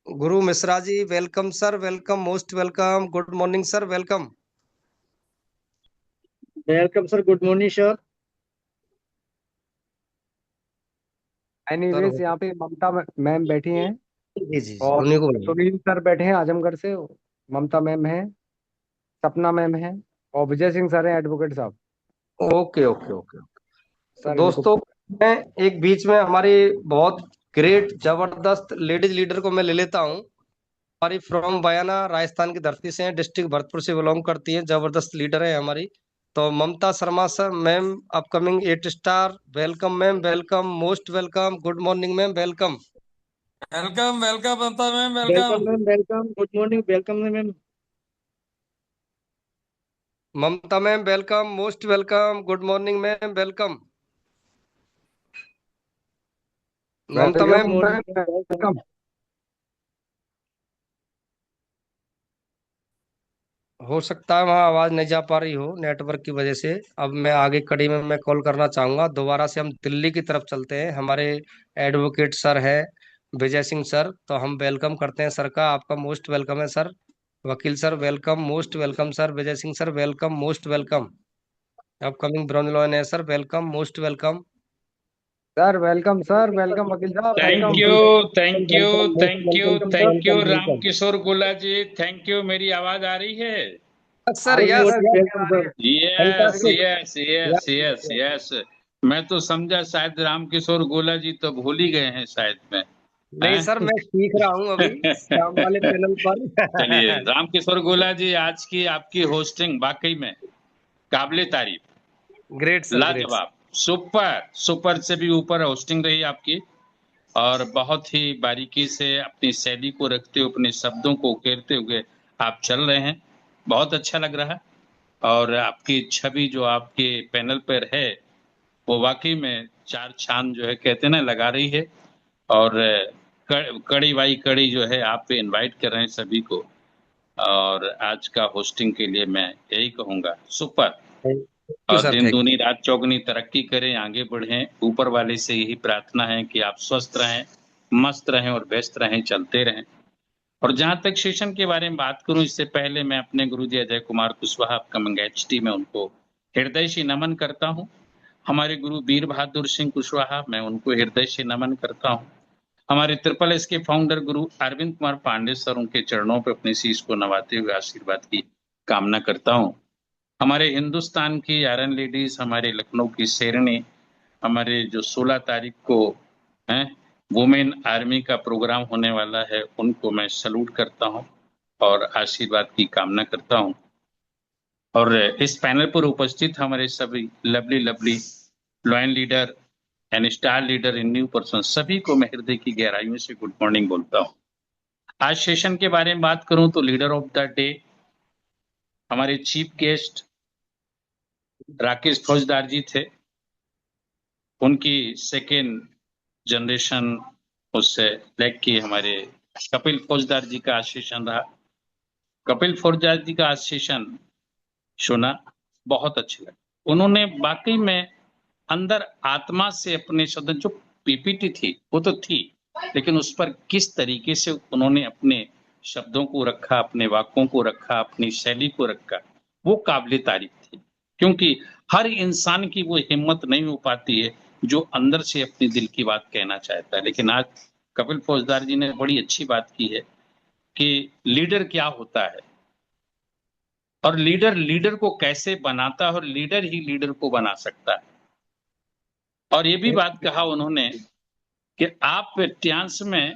Guru Mishra ji welcome sir, welcome, most welcome, good morning sir, welcome. Welcome sir, good morning sir. Sir anyways, यहाँ पे ममता ma'am बैठी हैं, जी जी जी, और उन्हीं को बुलाइए। सुनील सर बैठे हैं आजमगढ़ से, ममता मैम है, सपना मैम है, और विजय सिंह सर हैं एडवोकेट साहब। Okay okay okay. तो सर इनको दोस्तों मैं एक बीच में हमारी बहुत ग्रेट जबरदस्त लेडीज लीडर को मैं ले लेता हूँ। हमारी फ्रॉम बयाना राजस्थान की धरती से हैं, डिस्ट्रिक्ट भरतपुर से बिलोंग करती हैं, जबरदस्त लीडर है हमारी। तो Mamta Sharma sir ma'am, upcoming 8 star, welcome ma'am, welcome, most welcome, good morning ma'am, welcome. Welcome welcome Mamta ma'am, welcome welcome. Ma'am, welcome, good morning, welcome ma'am. Mamta ma'am welcome, most welcome, good morning ma'am, welcome. Mamta welcome ma'am morning ma'am, welcome. Welcome. हो सकता है वहाँ आवाज नहीं जा पा रही हो नेटवर्क की वजह से। अब मैं आगे कड़ी में मैं कॉल करना चाहूंगा दोबारा से। हम दिल्ली की तरफ चलते हैं, हमारे एडवोकेट सर है विजय सिंह सर। तो हम वेलकम करते हैं सर का, आपका मोस्ट वेलकम है सर। वकील sir welcome, most welcome sir. Vijay Singh sir welcome, most welcome. Upcoming bronze lion है sir, welcome, most welcome. Sir welcome, sir welcome, वकील साहब thank welcome. You, thank you, welcome, most thank you, welcome sir, thank you welcome, Ram welcome. Kishor Gola ji, thank you. मेरी आवाज आ रही है? Sir good yes morning, welcome sir. Yes fantastic. Yes yes yes yes. मैं तो समझा शायद राम किशोर गोला जी तो भूल ही गए हैं शायद में। नहीं सर, मैं सीख रहा हूँ अभी शाम वाले पैनल चलिए, पर। राम किशोर गोला जी, आज की आपकी होस्टिंग वाकई में काबिले तारीफ, ग्रेट सर, ग्रेट। लाजवाब, सुपर सुपर से भी ऊपर होस्टिंग रही आपकी। और बहुत ही बारीकी से अपनी शैली को रखते हुए, अपने शब्दों को उकेरते हुए आप चल रहे हैं, बहुत अच्छा लग रहा है। और आपकी छवि जो आपके पैनल पर है वो वाकई में चार चांद जो है कहते हैं ना लगा रही है। और कड़ी बाई कड़ी जो है आप पे इनवाइट कर रहे हैं सभी को। और आज का होस्टिंग के लिए मैं यही कहूंगा, सुपर। थैंक यू और सर, दिन थैंक दूनी रात चौगनी तरक्की करें, आगे बढ़ें। ऊपर वाले से यही प्रार्थना है कि आप स्वस्थ रहें, मस्त रहें और व्यस्त रहें, चलते रहें। और जहां तक सेशन के बारे में बात करूं, इससे पहले मैं अपने गुरुजी अजय कुमार कुशवाहा अपकमिंग एचटी में उनको हृदय से नमन करता हूं। हमारे गुरु वीर बहादुर सिंह कुशवाहा, मैं उनको हृदय से नमन करता हूं। हमारे ट्रिपल एस के फाउंडर गुरु अरविंद कुमार पांडे सर, उनके चरणों पर अपने शीश को नवाते हुए आशीर्वाद की कामना करता हूं। हमारे हिंदुस्तान की आयरन लेडीज, हमारे लखनऊ की शेरनी, हमारे जो 16 तारीख को है वुमेन आर्मी का प्रोग्राम होने वाला है, उनको मैं सलूट करता हूं और आशीर्वाद की कामना करता हूं। और इस पैनल पर उपस्थित हमारे सभी lovely lovely lion leader and star leader in new person, सभी को मैं हृदय की गहराइयों से गुड मॉर्निंग बोलता हूं। आज सेशन के बारे में बात करूं तो लीडर ऑफ द डे हमारे चीफ गेस्ट राकेश फौजदार जी थे। उनकी सेकेंड जनरेशन उससे लेग की हमारे कपिल फौजदार जी का आज सेशन रहा। कपिल फौजदार जी का आज सेशन सुना, बहुत अच्छी लगा। उन्होंने वाकई में अंदर आत्मा से अपने शब्द, जो पीपीटी थी वो तो थी, लेकिन उस पर किस तरीके से उन्होंने अपने शब्दों को रखा, अपने वाक्यों को रखा, अपनी शैली को रखा, वो काबिल तारीफ थी। क्योंकि हर इंसान की वो हिम्मत नहीं हो पाती है जो अंदर से अपनी दिल की बात कहना चाहता है। लेकिन आज कपिल फौजदार जी ने बड़ी अच्छी बात की है कि लीडर क्या होता है और लीडर लीडर को कैसे बनाता है और लीडर ही लीडर को बना सकता है। और ये भी बात कहा उन्होंने कि आप ट्यांस में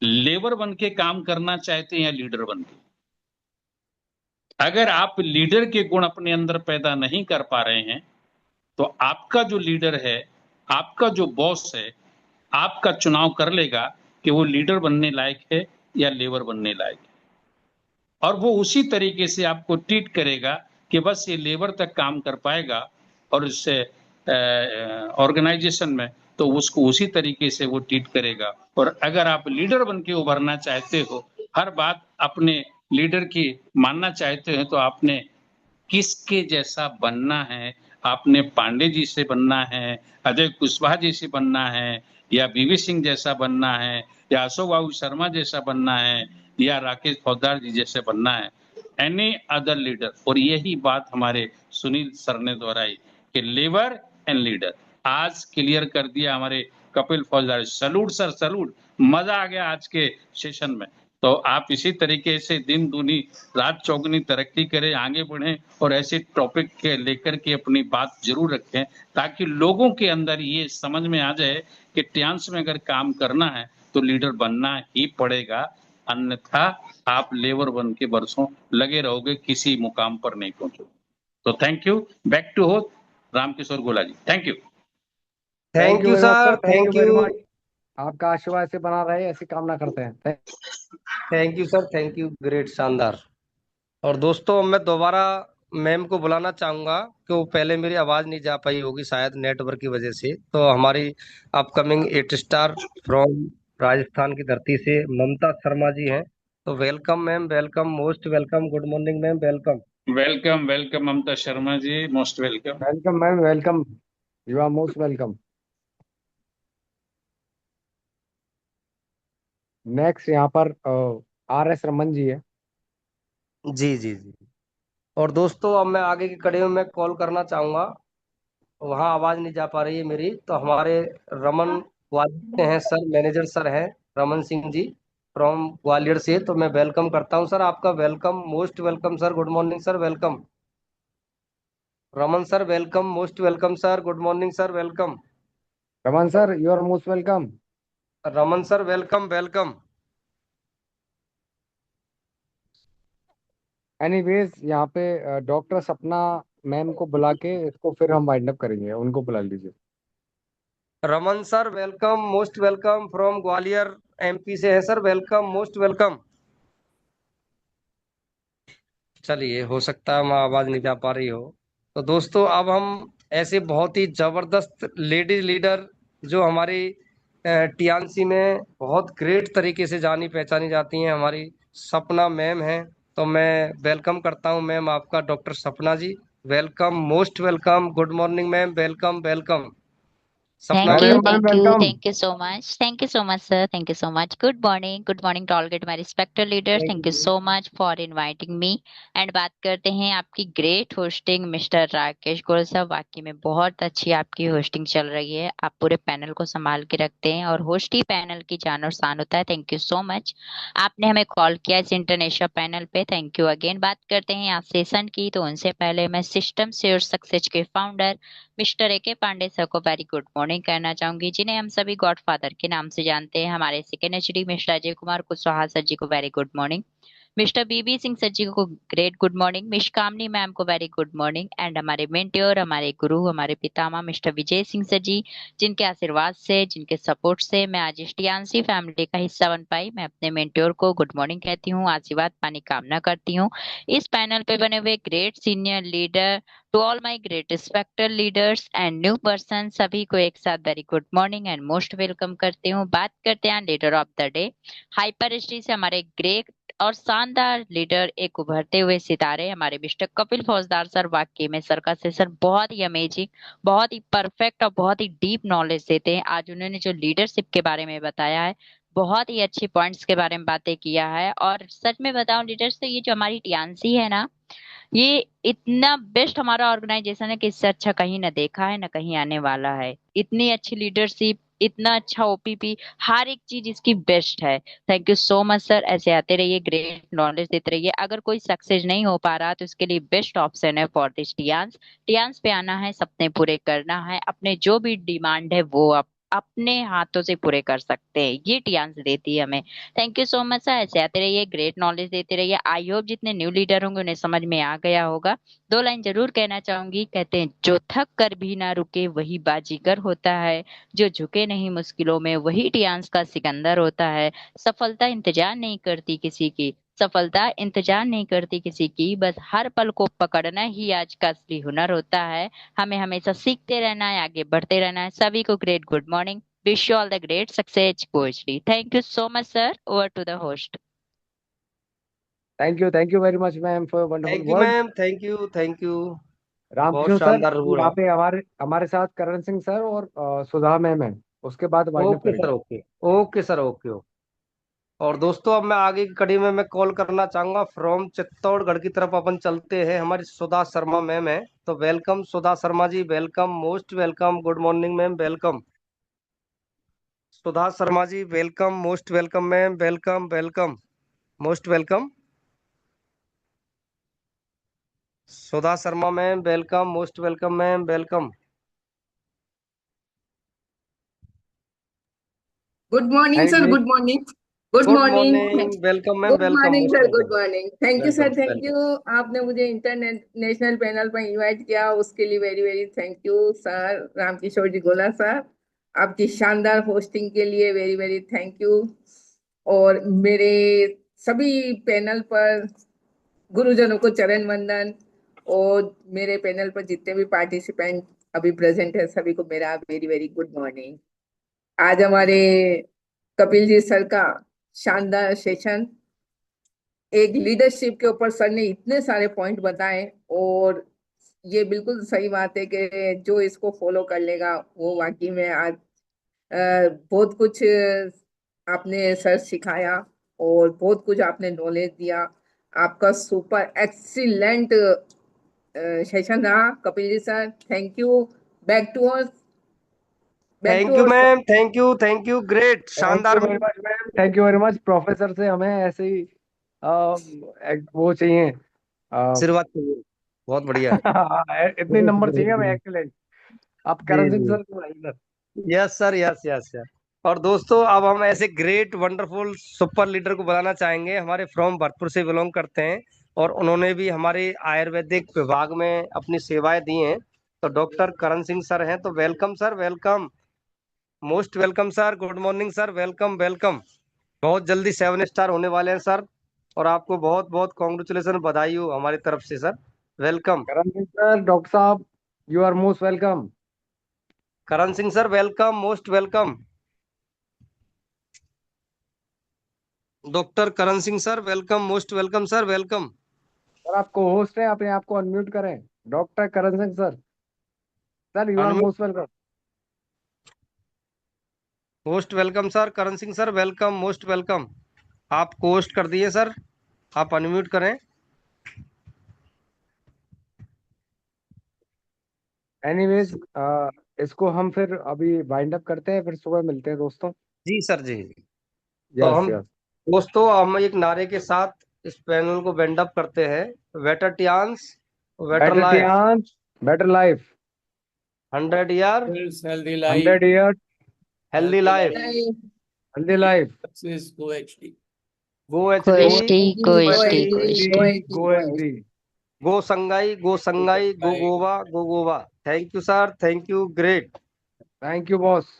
लेबर बन के काम करना चाहते हैं या लीडर बन के। अगर आप लीडर के गुण अपने अंदर पैदा नहीं कर पा रहे हैं तो आपका जो लीडर है, आपका जो बॉस है, आपका चुनाव कर लेगा कि वो लीडर बनने लायक है या लेबर बनने लायक है। और वो उसी तरीके से आपको ट्रीट करेगा कि बस ये लेबर तक काम कर पाएगा और इससे ऑर्गेनाइजेशन में तो उसको उसी तरीके से वो ट्रीट करेगा। और अगर आप लीडर बन के उभरना चाहते हो, हर बात अपने लीडर की मानना चाहते हैं, तो आपने किसके जैसा बनना है? आपने पांडे जी से बनना है, अजय कुशवाहा जी से बनना है, या बीवी सिंह जैसा बनना है, या अशोक बाबू शर्मा जैसा बनना है, या राकेश फौजदार जी जैसे बनना है, एनी अदर लीडर। और यही बात हमारे सुनील सर ने दोहराई कि लेबर एंड लीडर। आज क्लियर कर दिया हमारे कपिल फौजदार। सलूट सर, सलूट, मजा आ गया आज के सेशन में। तो आप इसी तरीके से दिन दूनी रात चौगुनी तरक्की करें, आगे बढ़ें और ऐसे टॉपिक के लेकर के अपनी बात जरूर रखें, ताकि लोगों के अंदर ये समझ में आ जाए कि टियांस में अगर काम करना है तो लीडर बनना ही पड़ेगा, अन्यथा आप लेबर बन के बरसों लगे रहोगे, किसी मुकाम पर नहीं पहुंचोगे। तो thank you. Back to host Ramkishor Gola ji. Thank you. Thank you very much sir, sir, thank you thank very you. Much. आपका आशीर्वाद ऐसे बना रहे, ऐसी कामना करते हैं। Thank you sir, thank you, great, शानदार। और दोस्तों मैं दोबारा मैम को बुलाना चाहूंगा कि वो पहले मेरी आवाज नहीं जा पाई होगी शायद नेटवर्क की वजह से। तो हमारी अपकमिंग 8 स्टार फ्रॉम राजस्थान की धरती से ममता शर्मा जी हैं। तो welcome ma'am, welcome, most welcome, good morning ma'am, welcome. Welcome welcome Mamta Sharma ji, most welcome. Welcome ma'am, welcome, you are most welcome. Next यहाँ पर RS रमन जी है। जी जी जी। और दोस्तों अब मैं आगे की कड़ी में कॉल करना चाहूंगा, वहाँ आवाज नहीं जा पा रही है मेरी, तो हमारे रमन ग्वालियर से हैं सर, मैनेजर सर हैं रमन सिंह जी फ्रॉम ग्वालियर से। तो मैं वेलकम करता हूँ सर, आपका welcome, most welcome sir, good morning sir, welcome. Raman sir welcome, most welcome sir, good morning sir, welcome. Raman sir, you are most welcome. Raman sir welcome, welcome. Anyways यहाँ पे doctor सपना मैम को बुला के इसको फिर हम वाइंड अप करेंगे, उनको बुला लीजिए। Raman sir welcome, most welcome from Gwalior MP से है सर, वेलकम, मोस्ट वेलकम। चलिए, हो सकता है मैं आवाज नहीं जा पा रही हो। तो दोस्तों अब हम ऐसे बहुत ही जबरदस्त लेडीज लीडर जो हमारी टीएनसी में बहुत ग्रेट तरीके से जानी पहचानी जाती हैं, हमारी सपना मैम हैं। तो मैं वेलकम करता हूं मैम आपका, doctor Sapna ji, welcome, most welcome, good morning ma'am, welcome, welcome. Sapna ma'am. Welcome. Thank you so much. Thank you so much, sir. Thank you so much. Good morning to all get my respected leaders. Thank you so much for inviting me. And बात करते हैं आपकी great hosting mister Rakesh Goyal साहब, वाकई में बहुत अच्छी आपकी होस्टिंग चल रही है। आप पूरे पैनल को संभाल के रखते हैं और होस्ट ही पैनल की जान और शान होता है। Thank you so much. आपने हमें कॉल किया इस इंटरनेशनल पैनल पे, थैंक यू अगेन। बात करते हैं आज सेशन की, तो उनसे पहले मैं सिस्टम श्योर सक्सेस के founder mister AK Pandey sir को वेरी गुड मॉर्निंग कहना चाहूंगी, जिन्हें हम सभी गॉडफादर के नाम से जानते हैं। हमारे second HD mister Ajay Kumar Kushwaha sir ji को very good morning. Mister BB Singh sir ji को great good morning. Miss Kamini ma'am को वेरी गुड मॉर्निंग। एंड हमारे मेंटोर, हमारे गुरु, हमारे पितामह मिस्टर विजय सिंह सर जी, जिनके आशीर्वाद से, जिनके सपोर्ट से मैं आज इस टीएनसी फैमिली का हिस्सा बन पाई। मैं अपने मेंटोर को गुड मॉर्निंग कहती हूँ, आशीर्वाद पाने की कामना करती हूँ। इस पैनल पे बने हुए great senior leader, to all my great respected leaders and new person, सभी को एक साथ very good morning and most welcome करती हूँ। बात करते हैं leader of the day, hyper history से हमारे ग्रेट और शानदार लीडर, एक उभरते हुए सितारे, हमारे मिस्टर कपिल फौजदार सर। वाकई में सर का सेशन बहुत ही अमेजिंग, बहुत ही परफेक्ट और बहुत ही डीप नॉलेज देते हैं। आज उन्होंने जो लीडरशिप के बारे में बताया है, बहुत ही अच्छी पॉइंट्स के बारे में बातें किया है। और सच में बताऊं लीडर्स, तो ये जो हमारी टीएनसी है ना, ये इतना बेस्ट हमारा ऑर्गेनाइजेशन है कि इससे अच्छा कहीं ना देखा है ना कहीं आने वाला है। इतनी अच्छी लीडरशिप, इतना अच्छा OPP, हर एक चीज इसकी बेस्ट है। Thank you so much sir, ऐसे आते रहिए, ग्रेट नॉलेज देते रहिए। अगर कोई सक्सेस नहीं हो पा रहा तो इसके लिए बेस्ट ऑप्शन है फॉर दिस टियांस। टियांस पे आना है, सपने पूरे करना है, अपने जो भी डिमांड है वो आप अपने हाथों से पूरे कर सकते हैं, ये टियांस देती है हमें। Thank you so much sir, ऐसे आते रहिए, ग्रेट नॉलेज देते रहिए। आई होप जितने न्यू लीडर होंगे उन्हें समझ में आ गया होगा। 2 लाइन जरूर कहना चाहूंगी, कहते हैं जो थक कर भी ना रुके वही बाजीगर होता है, जो झुके नहीं मुश्किलों में वही टियांस का सिकंदर होता है। सफलता इंतजार नहीं करती किसी की, सफलता इंतजार नहीं करती किसी की, बस हर पल को पकड़ना ही आज का असली हुनर होता है। हमें हमेशा सीखते रहना है, आगे बढ़ते रहना है। सभी को great good morning, wish you all the great success कोचली। Thank you so much sir, over to the host. Thank you very much ma'am for wonderful thank you word. Ma'am, thank you, thank you. बहुत Ramkishor sir, शानदार हुआ। यहाँ पे हमारे हमारे साथ करण Singh sir और सुधा मैम है, उसके बाद वाइंड अप ओके सर, करेंगे। Okay, okay sir, okay, okay. और दोस्तों अब मैं आगे की कड़ी में मैं कॉल करना चाहूंगा, फ्रॉम चित्तौड़गढ़ की तरफ अपन चलते हैं, हमारी सुधा शर्मा मैम है। तो welcome Sudha Sharma ji, welcome, most welcome, good morning ma'am, welcome. Sudha Sharma ji welcome, most welcome ma'am, welcome, welcome. Most welcome. Sudha Sharma ma'am welcome, most welcome ma'am, welcome. Good morning sir, good morning. Good good morning. Morning, welcome ma'am, good welcome, morning most sir, good welcome. Morning. Thank you sir, welcome, thank welcome. You. आपने मुझे international panel पर invite किया, उसके लिए very very thank you sir. Ramkishor ji Gola sir, आपकी शानदार hosting के लिए वेरी वेरी थैंक यू। और मेरे सभी पैनल पर गुरुजनों को चरण वंदन, और मेरे पैनल पर जितने भी पार्टिसिपेंट अभी प्रेजेंट है सभी को मेरा वेरी वेरी गुड मॉर्निंग। आज हमारे कपिल जी सर का शानदार सेशन, एक लीडरशिप के ऊपर सर ने इतने सारे पॉइंट बताए, और ये बिल्कुल सही बात है कि जो इसको फॉलो कर लेगा वो वाकई में आज बहुत कुछ आपने सर सिखाया, और बहुत कुछ आपने नॉलेज दिया। आपका सुपर एक्सीलेंट सेशन रहा Kapil ji sir. Thank you. Back to us, back thank to you us sir. Ma'am, thank you, great, thank you शानदार very ma'am. Much ma'am, thank you very much. Professor से हमें ऐसे ही वो चाहिए। आशीर्वाद चाहिए, बहुत बढ़िया। इतने नंबर चाहिए हमें, एक्सीलेंट। आप जी करण सिंह जी, सर को बुलाइए sir. Yes sir, yes yes yes. और दोस्तों, अब हम ऐसे ग्रेट वंडरफुल सुपर लीडर को बुलाना चाहेंगे। हमारे फ्रॉम भरतपुर से बिलोंग करते हैं, और उन्होंने भी हमारे आयुर्वेदिक विभाग में अपनी सेवाएं दी हैं। तो डॉक्टर करण सिंह सर हैं, तो welcome sir, welcome, most welcome sir. Good morning sir, welcome welcome. बहुत जल्दी 7 स्टार होने वाले हैं सर, और आपको बहुत बहुत कॉन्ग्रेचुलेसन, बधाई हो हमारी तरफ से sir. Welcome. Karan Singh sir, doctor साहब, you are most welcome. Karan Singh sir welcome, most welcome. Doctor Karan Singh sir welcome, most welcome sir, welcome. Sir आपको होस्ट है, अपने आप को अनम्यूट करें। Doctor Karan Singh sir, sir you are unmute, most welcome. Most welcome sir, Karan Singh sir welcome, most welcome. आप host कर दिए sir, आप अनम्यूट करें। एनीवेज, इसको हम फिर अभी वाइंड अप करते हैं, फिर सुबह मिलते हैं दोस्तों। जी सर, जी। तो यस हम यस। दोस्तों, हम एक नारे के साथ इस पैनल को वेंड अप करते हैं। Better Tiens, better better life, Tiens, better life. 100 year, healthy life, 100 years, healthy healthy life. Life, healthy life. Success go HD. Go Go HD, HD, go go HD, HD, go HD। Go HD. Go Sangai, go Sangai, go Goa, go Goa. Thank you sir, thank you, great. Thank you, boss.